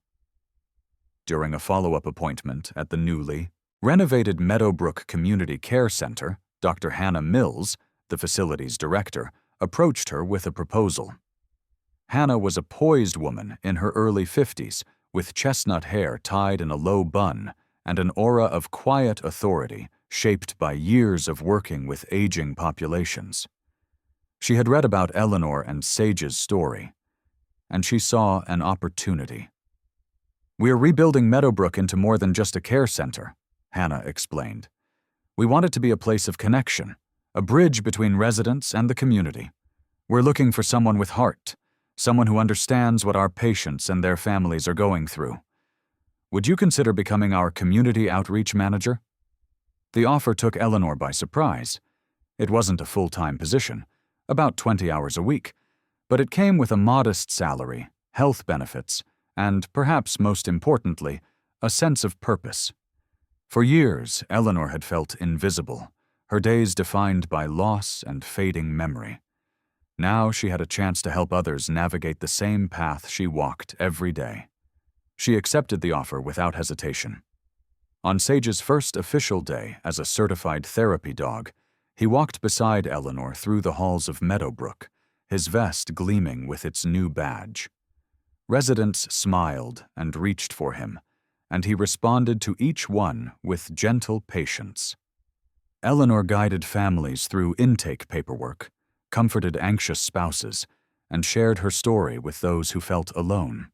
During a follow-up appointment at the newly renovated Meadowbrook Community Care Center, Dr. Hannah Mills, the facility's director, approached her with a proposal. Hannah was a poised woman in her early 50s, with chestnut hair tied in a low bun and an aura of quiet authority shaped by years of working with aging populations. She had read about Eleanor and Sage's story, and she saw an opportunity. "We're rebuilding Meadowbrook into more than just a care center," Hannah explained. "We want it to be a place of connection, a bridge between residents and the community. We're looking for someone with heart, someone who understands what our patients and their families are going through. Would you consider becoming our community outreach manager? The offer took Eleanor by surprise. It wasn't a full-time position, about 20 hours a week, but it came with a modest salary, health benefits, and, perhaps most importantly, a sense of purpose. For years, Eleanor had felt invisible, her days defined by loss and fading memory. Now she had a chance to help others navigate the same path she walked every day. She accepted the offer without hesitation. On Sage's first official day as a certified therapy dog, he walked beside Eleanor through the halls of Meadowbrook, his vest gleaming with its new badge. Residents smiled and reached for him, and he responded to each one with gentle patience. Eleanor guided families through intake paperwork, comforted anxious spouses, and shared her story with those who felt alone.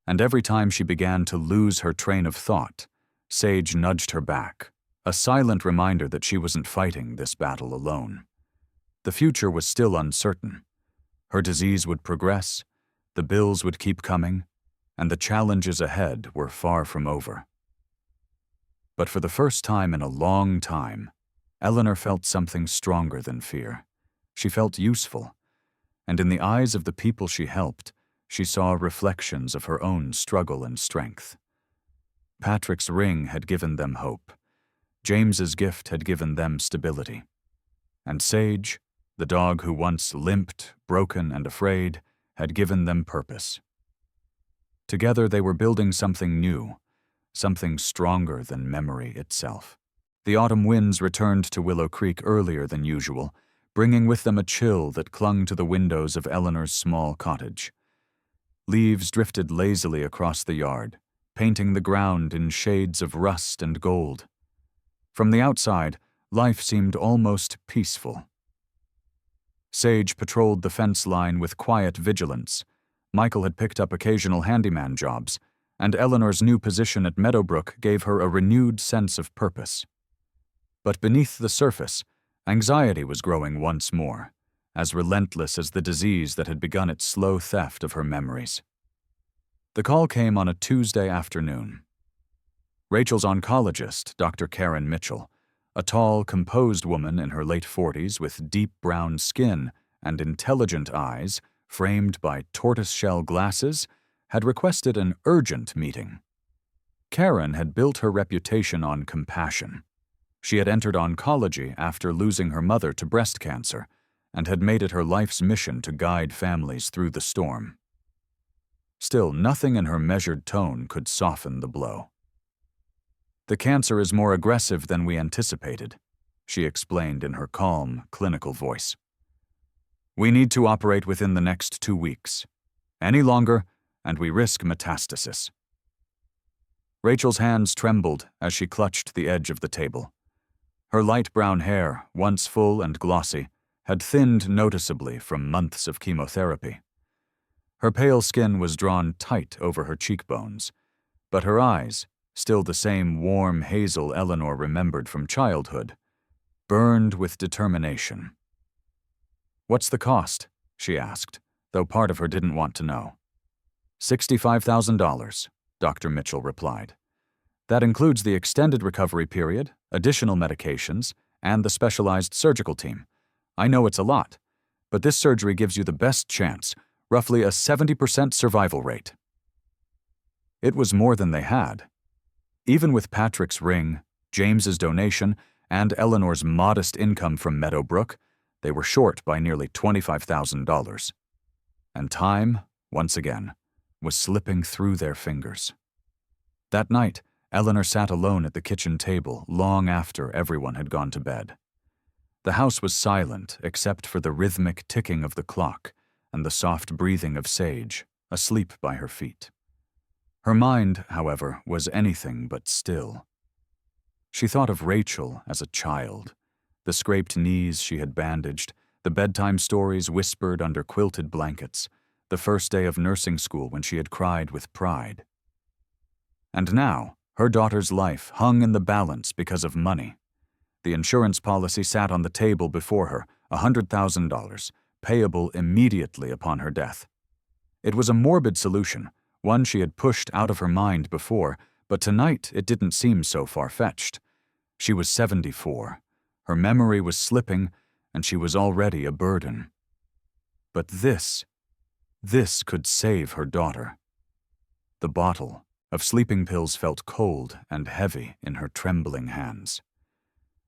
And every time she began to lose her train of thought, Sage nudged her back, a silent reminder that she wasn't fighting this battle alone. The future was still uncertain. Her disease would progress, the bills would keep coming, and the challenges ahead were far from over. But for the first time in a long time, Eleanor felt something stronger than fear. She felt useful, and in the eyes of the people she helped, she saw reflections of her own struggle and strength. Patrick's ring had given them hope. James's gift had given them stability. And Sage, the dog who once limped, broken, and afraid, had given them purpose. Together they were building something new, something stronger than memory itself. The autumn winds returned to Willow Creek earlier than usual, bringing with them a chill that clung to the windows of Eleanor's small cottage. Leaves drifted lazily across the yard, painting the ground in shades of rust and gold. From the outside, life seemed almost peaceful. Sage patrolled the fence line with quiet vigilance. Michael had picked up occasional handyman jobs, and Eleanor's new position at Meadowbrook gave her a renewed sense of purpose. But beneath the surface, anxiety was growing once more, as relentless as the disease that had begun its slow theft of her memories. The call came on a Tuesday afternoon. Rachel's oncologist, Dr. Karen Mitchell, a tall, composed woman in her late 40s with deep brown skin and intelligent eyes framed by tortoiseshell glasses, had requested an urgent meeting. Karen had built her reputation on compassion. She had entered oncology after losing her mother to breast cancer, and had made it her life's mission to guide families through the storm. Still, nothing in her measured tone could soften the blow. "The cancer is more aggressive than we anticipated," she explained in her calm, clinical voice. "We need to operate within the next 2 weeks. Any longer, and we risk metastasis." Rachel's hands trembled as she clutched the edge of the table. Her light brown hair, once full and glossy, had thinned noticeably from months of chemotherapy. Her pale skin was drawn tight over her cheekbones, but her eyes, still the same warm hazel Eleanor remembered from childhood, burned with determination. "What's the cost?" she asked, though part of her didn't want to know. $65,000, Dr. Mitchell replied. "That includes the extended recovery period, additional medications, and the specialized surgical team. I know it's a lot, but this surgery gives you the best chance, roughly a 70% survival rate." It was more than they had. Even with Patrick's ring, James's donation, and Eleanor's modest income from Meadowbrook, they were short by nearly $25,000. And time, once again, was slipping through their fingers. That night, Eleanor sat alone at the kitchen table long after everyone had gone to bed. The house was silent except for the rhythmic ticking of the clock and the soft breathing of Sage, asleep by her feet. Her mind, however, was anything but still. She thought of Rachel as a child, the scraped knees she had bandaged, the bedtime stories whispered under quilted blankets, the first day of nursing school when she had cried with pride. And now, her daughter's life hung in the balance because of money. The insurance policy sat on the table before her, $100,000, payable immediately upon her death. It was a morbid solution, one she had pushed out of her mind before, but tonight it didn't seem so far-fetched. She was 74. Her memory was slipping, and she was already a burden. But this could save her daughter. The bottle of sleeping pills felt cold and heavy in her trembling hands.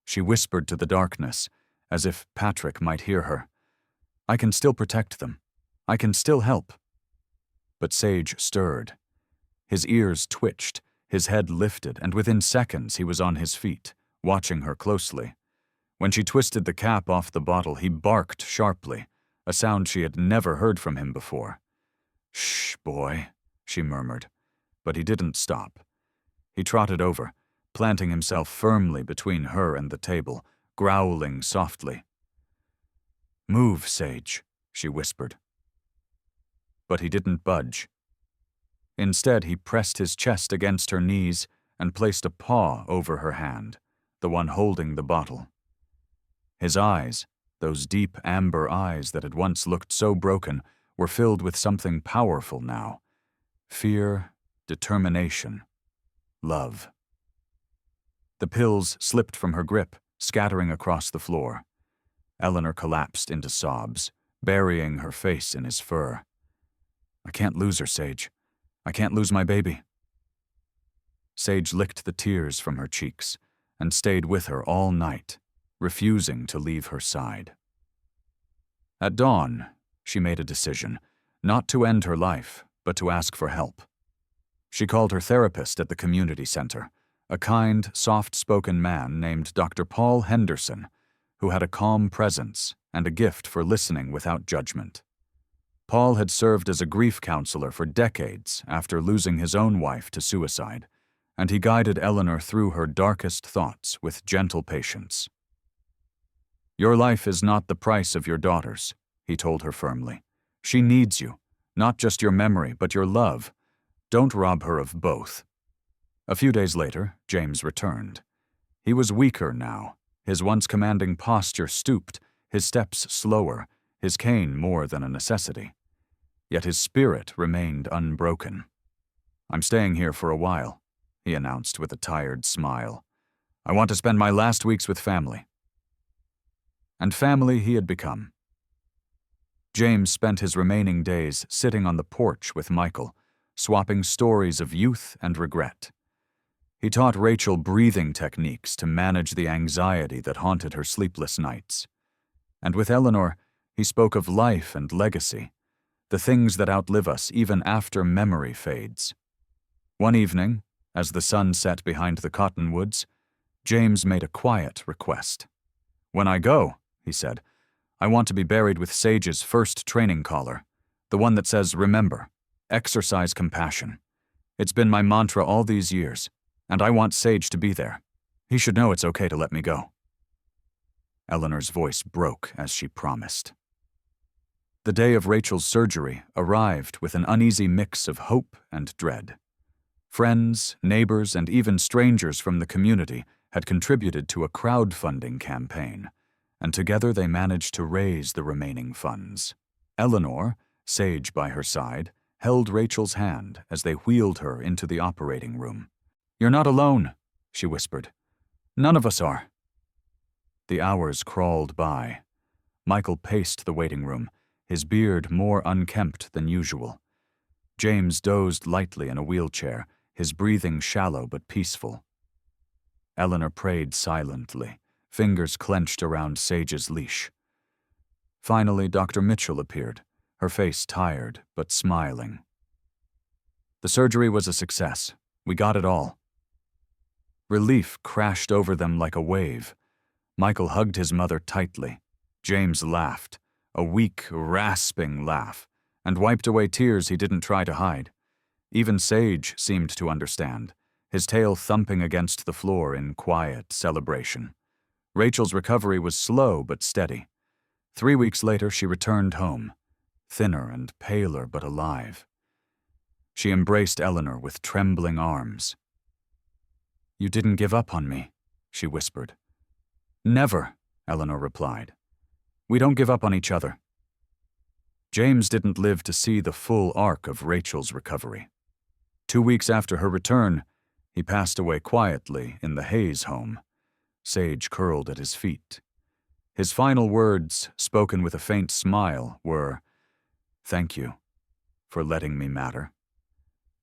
She whispered to the darkness, as if Patrick might hear her. "I can still protect them. I can still help." But Sage stirred. His ears twitched, his head lifted, and within seconds he was on his feet, watching her closely. When she twisted the cap off the bottle, he barked sharply, a sound she had never heard from him before. "Shh, boy," she murmured, but he didn't stop. He trotted over, planting himself firmly between her and the table, growling softly. "Move, Sage," she whispered. But he didn't budge. Instead, he pressed his chest against her knees and placed a paw over her hand, the one holding the bottle. His eyes, those deep amber eyes that had once looked so broken, were filled with something powerful now. Fear, determination, love. The pills slipped from her grip, scattering across the floor. Eleanor collapsed into sobs, burying her face in his fur. "I can't lose her, Sage. I can't lose my baby." Sage licked the tears from her cheeks and stayed with her all night, refusing to leave her side. At dawn, she made a decision, not to end her life, but to ask for help. She called her therapist at the community center, a kind, soft-spoken man named Dr. Paul Henderson, who had a calm presence and a gift for listening without judgment. Paul had served as a grief counselor for decades after losing his own wife to suicide, and he guided Eleanor through her darkest thoughts with gentle patience. "Your life is not the price of your daughter's," he told her firmly. "She needs you, not just your memory, but your love. Don't rob her of both." A few days later, James returned. He was weaker now, his once commanding posture stooped, his steps slower, his cane more than a necessity. Yet his spirit remained unbroken. "I'm staying here for a while," he announced with a tired smile. "I want to spend my last weeks with family." And family he had become. James spent his remaining days sitting on the porch with Michael, swapping stories of youth and regret. He taught Rachel breathing techniques to manage the anxiety that haunted her sleepless nights. And with Eleanor, he spoke of life and legacy, the things that outlive us even after memory fades. One evening, as the sun set behind the cottonwoods, James made a quiet request. "When I go," he said, "I want to be buried with Sage's first training collar, the one that says, 'Remember, exercise compassion.' It's been my mantra all these years, and I want Sage to be there. He should know it's okay to let me go." Eleanor's voice broke as she promised. The day of Rachel's surgery arrived with an uneasy mix of hope and dread. Friends, neighbors, and even strangers from the community had contributed to a crowdfunding campaign, and together they managed to raise the remaining funds. Eleanor, Sage by her side, held Rachel's hand as they wheeled her into the operating room. "You're not alone," she whispered. "None of us are." The hours crawled by. Michael paced the waiting room, his beard more unkempt than usual. James dozed lightly in a wheelchair, his breathing shallow but peaceful. Eleanor prayed silently, fingers clenched around Sage's leash. Finally, Dr. Mitchell appeared, her face tired but smiling. "The surgery was a success. We got it all." Relief crashed over them like a wave. Michael hugged his mother tightly. James laughed, a weak, rasping laugh, and wiped away tears he didn't try to hide. Even Sage seemed to understand, his tail thumping against the floor in quiet celebration. Rachel's recovery was slow but steady. 3 weeks later, she returned home, thinner and paler but alive. She embraced Eleanor with trembling arms. "You didn't give up on me," she whispered. "Never," Eleanor replied. "We don't give up on each other." James didn't live to see the full arc of Rachel's recovery. 2 weeks after her return, he passed away quietly in the Hayes home. Sage curled at his feet. His final words, spoken with a faint smile, were, "Thank you for letting me matter."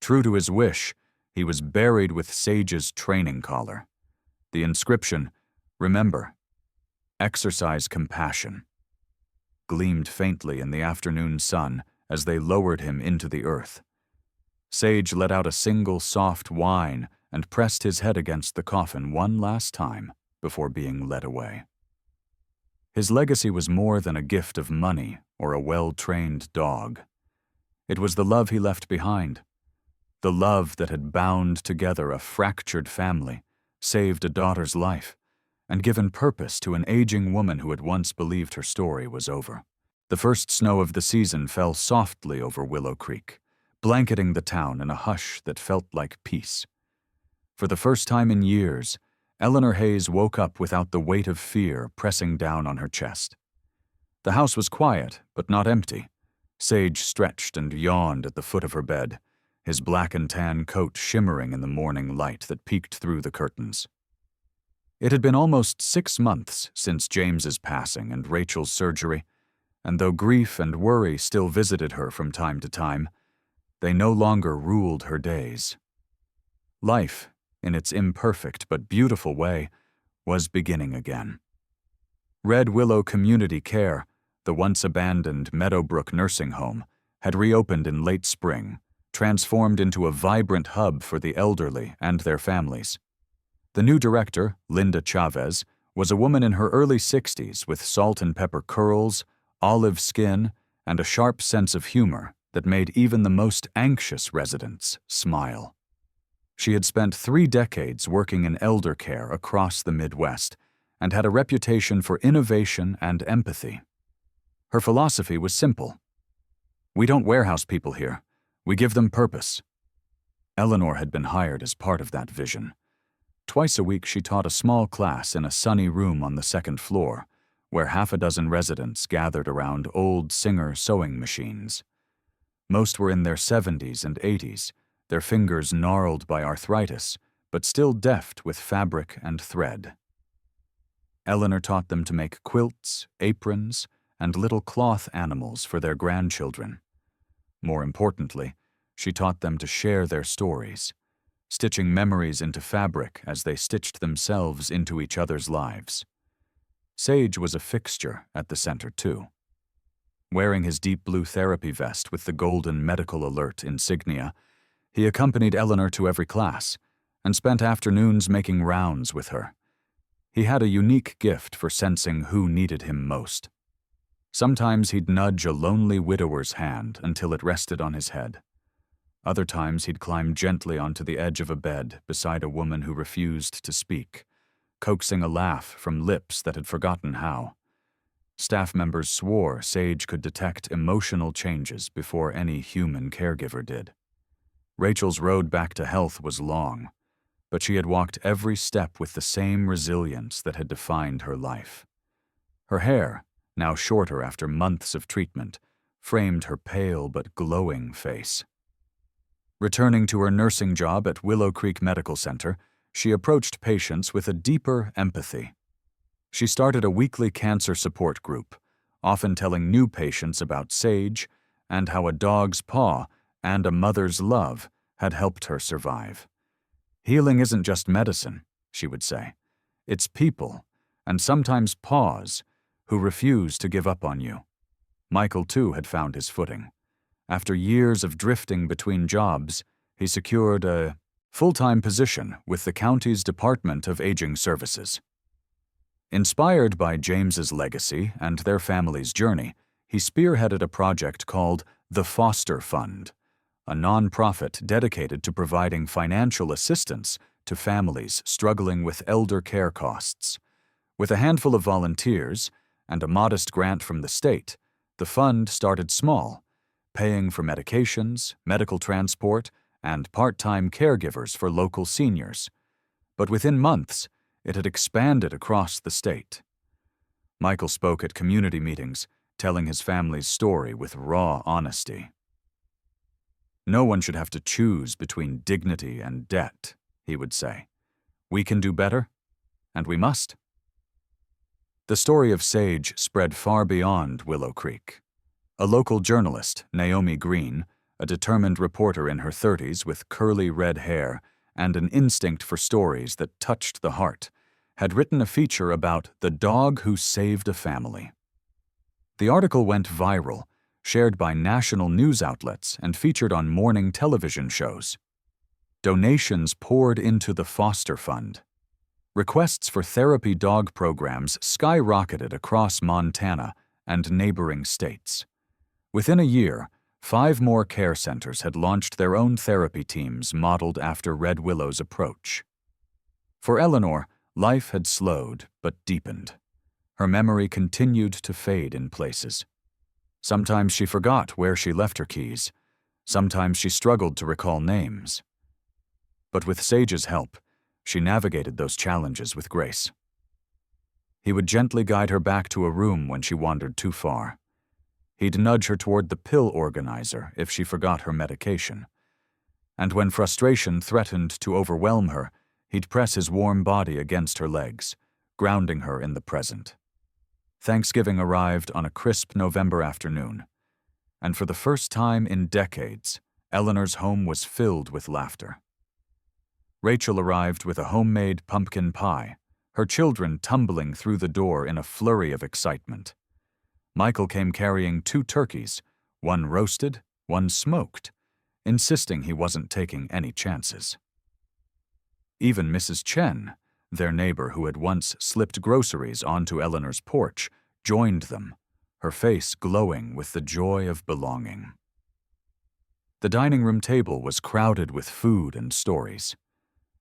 True to his wish, he was buried with Sage's training collar. The inscription, "Remember, exercise compassion," gleamed faintly in the afternoon sun as they lowered him into the earth. Sage let out a single soft whine and pressed his head against the coffin one last time before being led away. His legacy was more than a gift of money or a well-trained dog. It was the love he left behind, the love that had bound together a fractured family, saved a daughter's life, and given purpose to an aging woman who had once believed her story was over. The first snow of the season fell softly over Willow Creek, blanketing the town in a hush that felt like peace. For the first time in years, Eleanor Hayes woke up without the weight of fear pressing down on her chest. The house was quiet, but not empty. Sage stretched and yawned at the foot of her bed, his black and tan coat shimmering in the morning light that peeked through the curtains. It had been almost 6 months since James's passing and Rachel's surgery, and though grief and worry still visited her from time to time, they no longer ruled her days. Life, in its imperfect but beautiful way, was beginning again. Red Willow Community Care, the once abandoned Meadowbrook nursing home, had reopened in late spring, transformed into a vibrant hub for the elderly and their families. The new director, Linda Chavez, was a woman in her early 60s with salt and pepper curls, olive skin, and a sharp sense of humor that made even the most anxious residents smile. She had spent 3 decades working in elder care across the Midwest and had a reputation for innovation and empathy. Her philosophy was simple. "We don't warehouse people here. We give them purpose." Eleanor had been hired as part of that vision. Twice a week she taught a small class in a sunny room on the 2nd floor, where 6 residents gathered around old Singer sewing machines. Most were in their 70s and 80s, their fingers gnarled by arthritis, but still deft with fabric and thread. Eleanor taught them to make quilts, aprons, and little cloth animals for their grandchildren. More importantly, she taught them to share their stories, stitching memories into fabric as they stitched themselves into each other's lives. Sage was a fixture at the center, too. Wearing his deep blue therapy vest with the golden medical alert insignia, he accompanied Eleanor to every class and spent afternoons making rounds with her. He had a unique gift for sensing who needed him most. Sometimes he'd nudge a lonely widower's hand until it rested on his head. Other times he'd climb gently onto the edge of a bed beside a woman who refused to speak, coaxing a laugh from lips that had forgotten how. Staff members swore Sage could detect emotional changes before any human caregiver did. Rachel's road back to health was long, but she had walked every step with the same resilience that had defined her life. Her hair, now shorter after months of treatment, framed her pale but glowing face. Returning to her nursing job at Willow Creek Medical Center, she approached patients with a deeper empathy. She started a weekly cancer support group, often telling new patients about Sage and how a dog's paw and a mother's love had helped her survive. "Healing isn't just medicine," she would say. "It's people, and sometimes Paws, who refuse to give up on you." Michael, too, had found his footing. After years of drifting between jobs, he secured a full-time position with the county's Department of Aging Services. Inspired by James's legacy and their family's journey, he spearheaded a project called the Foster Fund, a nonprofit dedicated to providing financial assistance to families struggling with elder care costs. With a handful of volunteers and a modest grant from the state, the fund started small, paying for medications, medical transport, and part-time caregivers for local seniors. But within months, it had expanded across the state. Michael spoke at community meetings, telling his family's story with raw honesty. No one should have to choose between dignity and debt, he would say. We can do better, and we must. The story of Sage spread far beyond Willow Creek. A local journalist, Naomi Green, a determined reporter in her 30s with curly red hair and an instinct for stories that touched the heart, had written a feature about the dog who saved a family. The article went viral, shared by national news outlets and featured on morning television shows. Donations poured into the Foster Fund. Requests for therapy dog programs skyrocketed across Montana and neighboring states. Within a year, 5 more care centers had launched their own therapy teams modeled after Red Willow's approach. For Eleanor, life had slowed but deepened. Her memory continued to fade in places. Sometimes she forgot where she left her keys. Sometimes she struggled to recall names. But with Sage's help, she navigated those challenges with grace. He would gently guide her back to a room when she wandered too far. He'd nudge her toward the pill organizer if she forgot her medication. And when frustration threatened to overwhelm her, he'd press his warm body against her legs, grounding her in the present. Thanksgiving arrived on a crisp November afternoon, and for the first time in decades, Eleanor's home was filled with laughter. Rachel arrived with a homemade pumpkin pie, her children tumbling through the door in a flurry of excitement. Michael came carrying 2 turkeys, one roasted, one smoked, insisting he wasn't taking any chances. Even Mrs. Chen, their neighbor who had once slipped groceries onto Eleanor's porch, joined them, her face glowing with the joy of belonging. The dining room table was crowded with food and stories.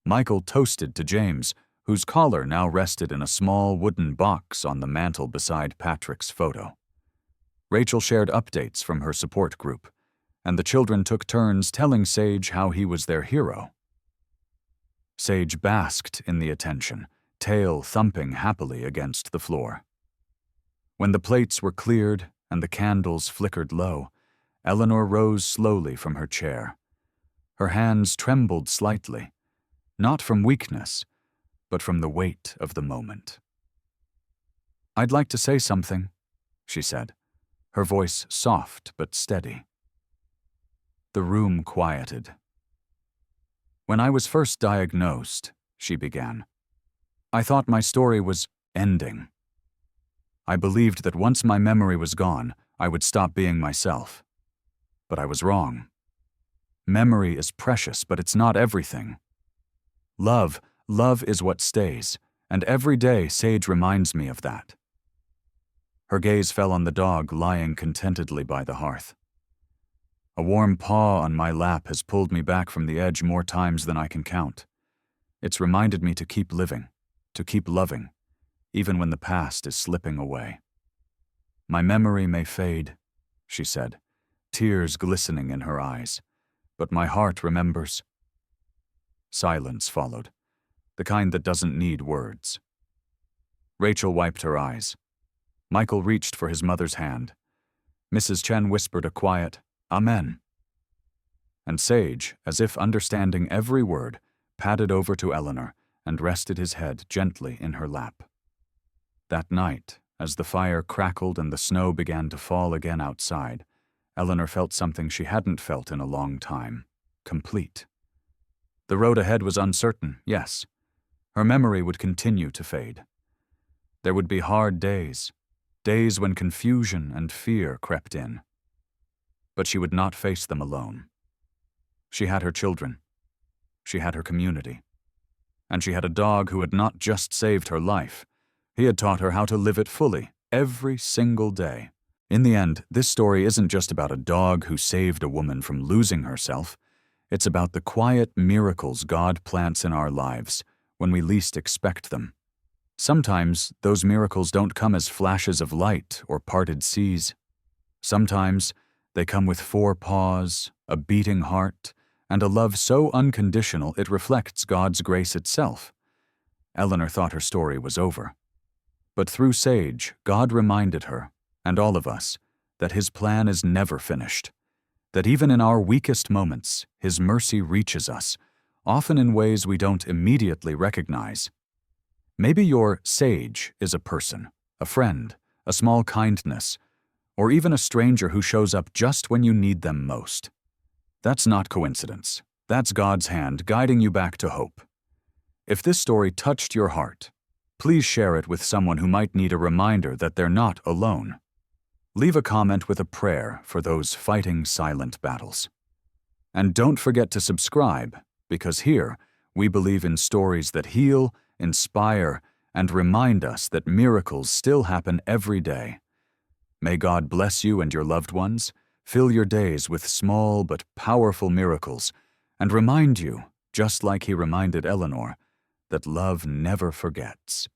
Michael toasted to James, whose collar now rested in a small wooden box on the mantel beside Patrick's photo. Rachel shared updates from her support group, and the children took turns telling Sage how he was their hero. Sage basked in the attention, tail thumping happily against the floor. When the plates were cleared and the candles flickered low, Eleanor rose slowly from her chair. Her hands trembled slightly, not from weakness, but from the weight of the moment. "I'd like to say something," she said, her voice soft but steady. The room quieted. "When I was first diagnosed," she began, "I thought my story was ending. I believed that once my memory was gone, I would stop being myself. But I was wrong. Memory is precious, but it's not everything. Love is what stays, and every day Sage reminds me of that." Her gaze fell on the dog lying contentedly by the hearth. "A warm paw on my lap has pulled me back from the edge more times than I can count. It's reminded me to keep living, to keep loving, even when the past is slipping away. My memory may fade," she said, tears glistening in her eyes, "but my heart remembers." Silence followed, the kind that doesn't need words. Rachel wiped her eyes. Michael reached for his mother's hand. Mrs. Chen whispered a quiet, "Amen." And Sage, as if understanding every word, padded over to Eleanor and rested his head gently in her lap. That night, as the fire crackled and the snow began to fall again outside, Eleanor felt something she hadn't felt in a long time: complete. The road ahead was uncertain, yes. Her memory would continue to fade. There would be hard days, days when confusion and fear crept in. But she would not face them alone. She had her children. She had her community. And she had a dog who had not just saved her life. He had taught her how to live it fully, every single day. In the end, this story isn't just about a dog who saved a woman from losing herself. It's about the quiet miracles God plants in our lives when we least expect them. Sometimes those miracles don't come as flashes of light or parted seas. Sometimes they come with 4 paws, a beating heart, and a love so unconditional it reflects God's grace itself. Eleanor thought her story was over. But through Sage, God reminded her, and all of us, that His plan is never finished. that even in our weakest moments, His mercy reaches us, often in ways we don't immediately recognize. Maybe your sage is a person, a friend, a small kindness, or even a stranger who shows up just when you need them most. That's not coincidence. That's God's hand guiding you back to hope. If this story touched your heart, please share it with someone who might need a reminder that they're not alone. Leave a comment with a prayer for those fighting silent battles. And don't forget to subscribe, because here we believe in stories that heal, inspire, and remind us that miracles still happen every day. May God bless you and your loved ones, fill your days with small but powerful miracles, and remind you, just like He reminded Eleanor, that love never forgets.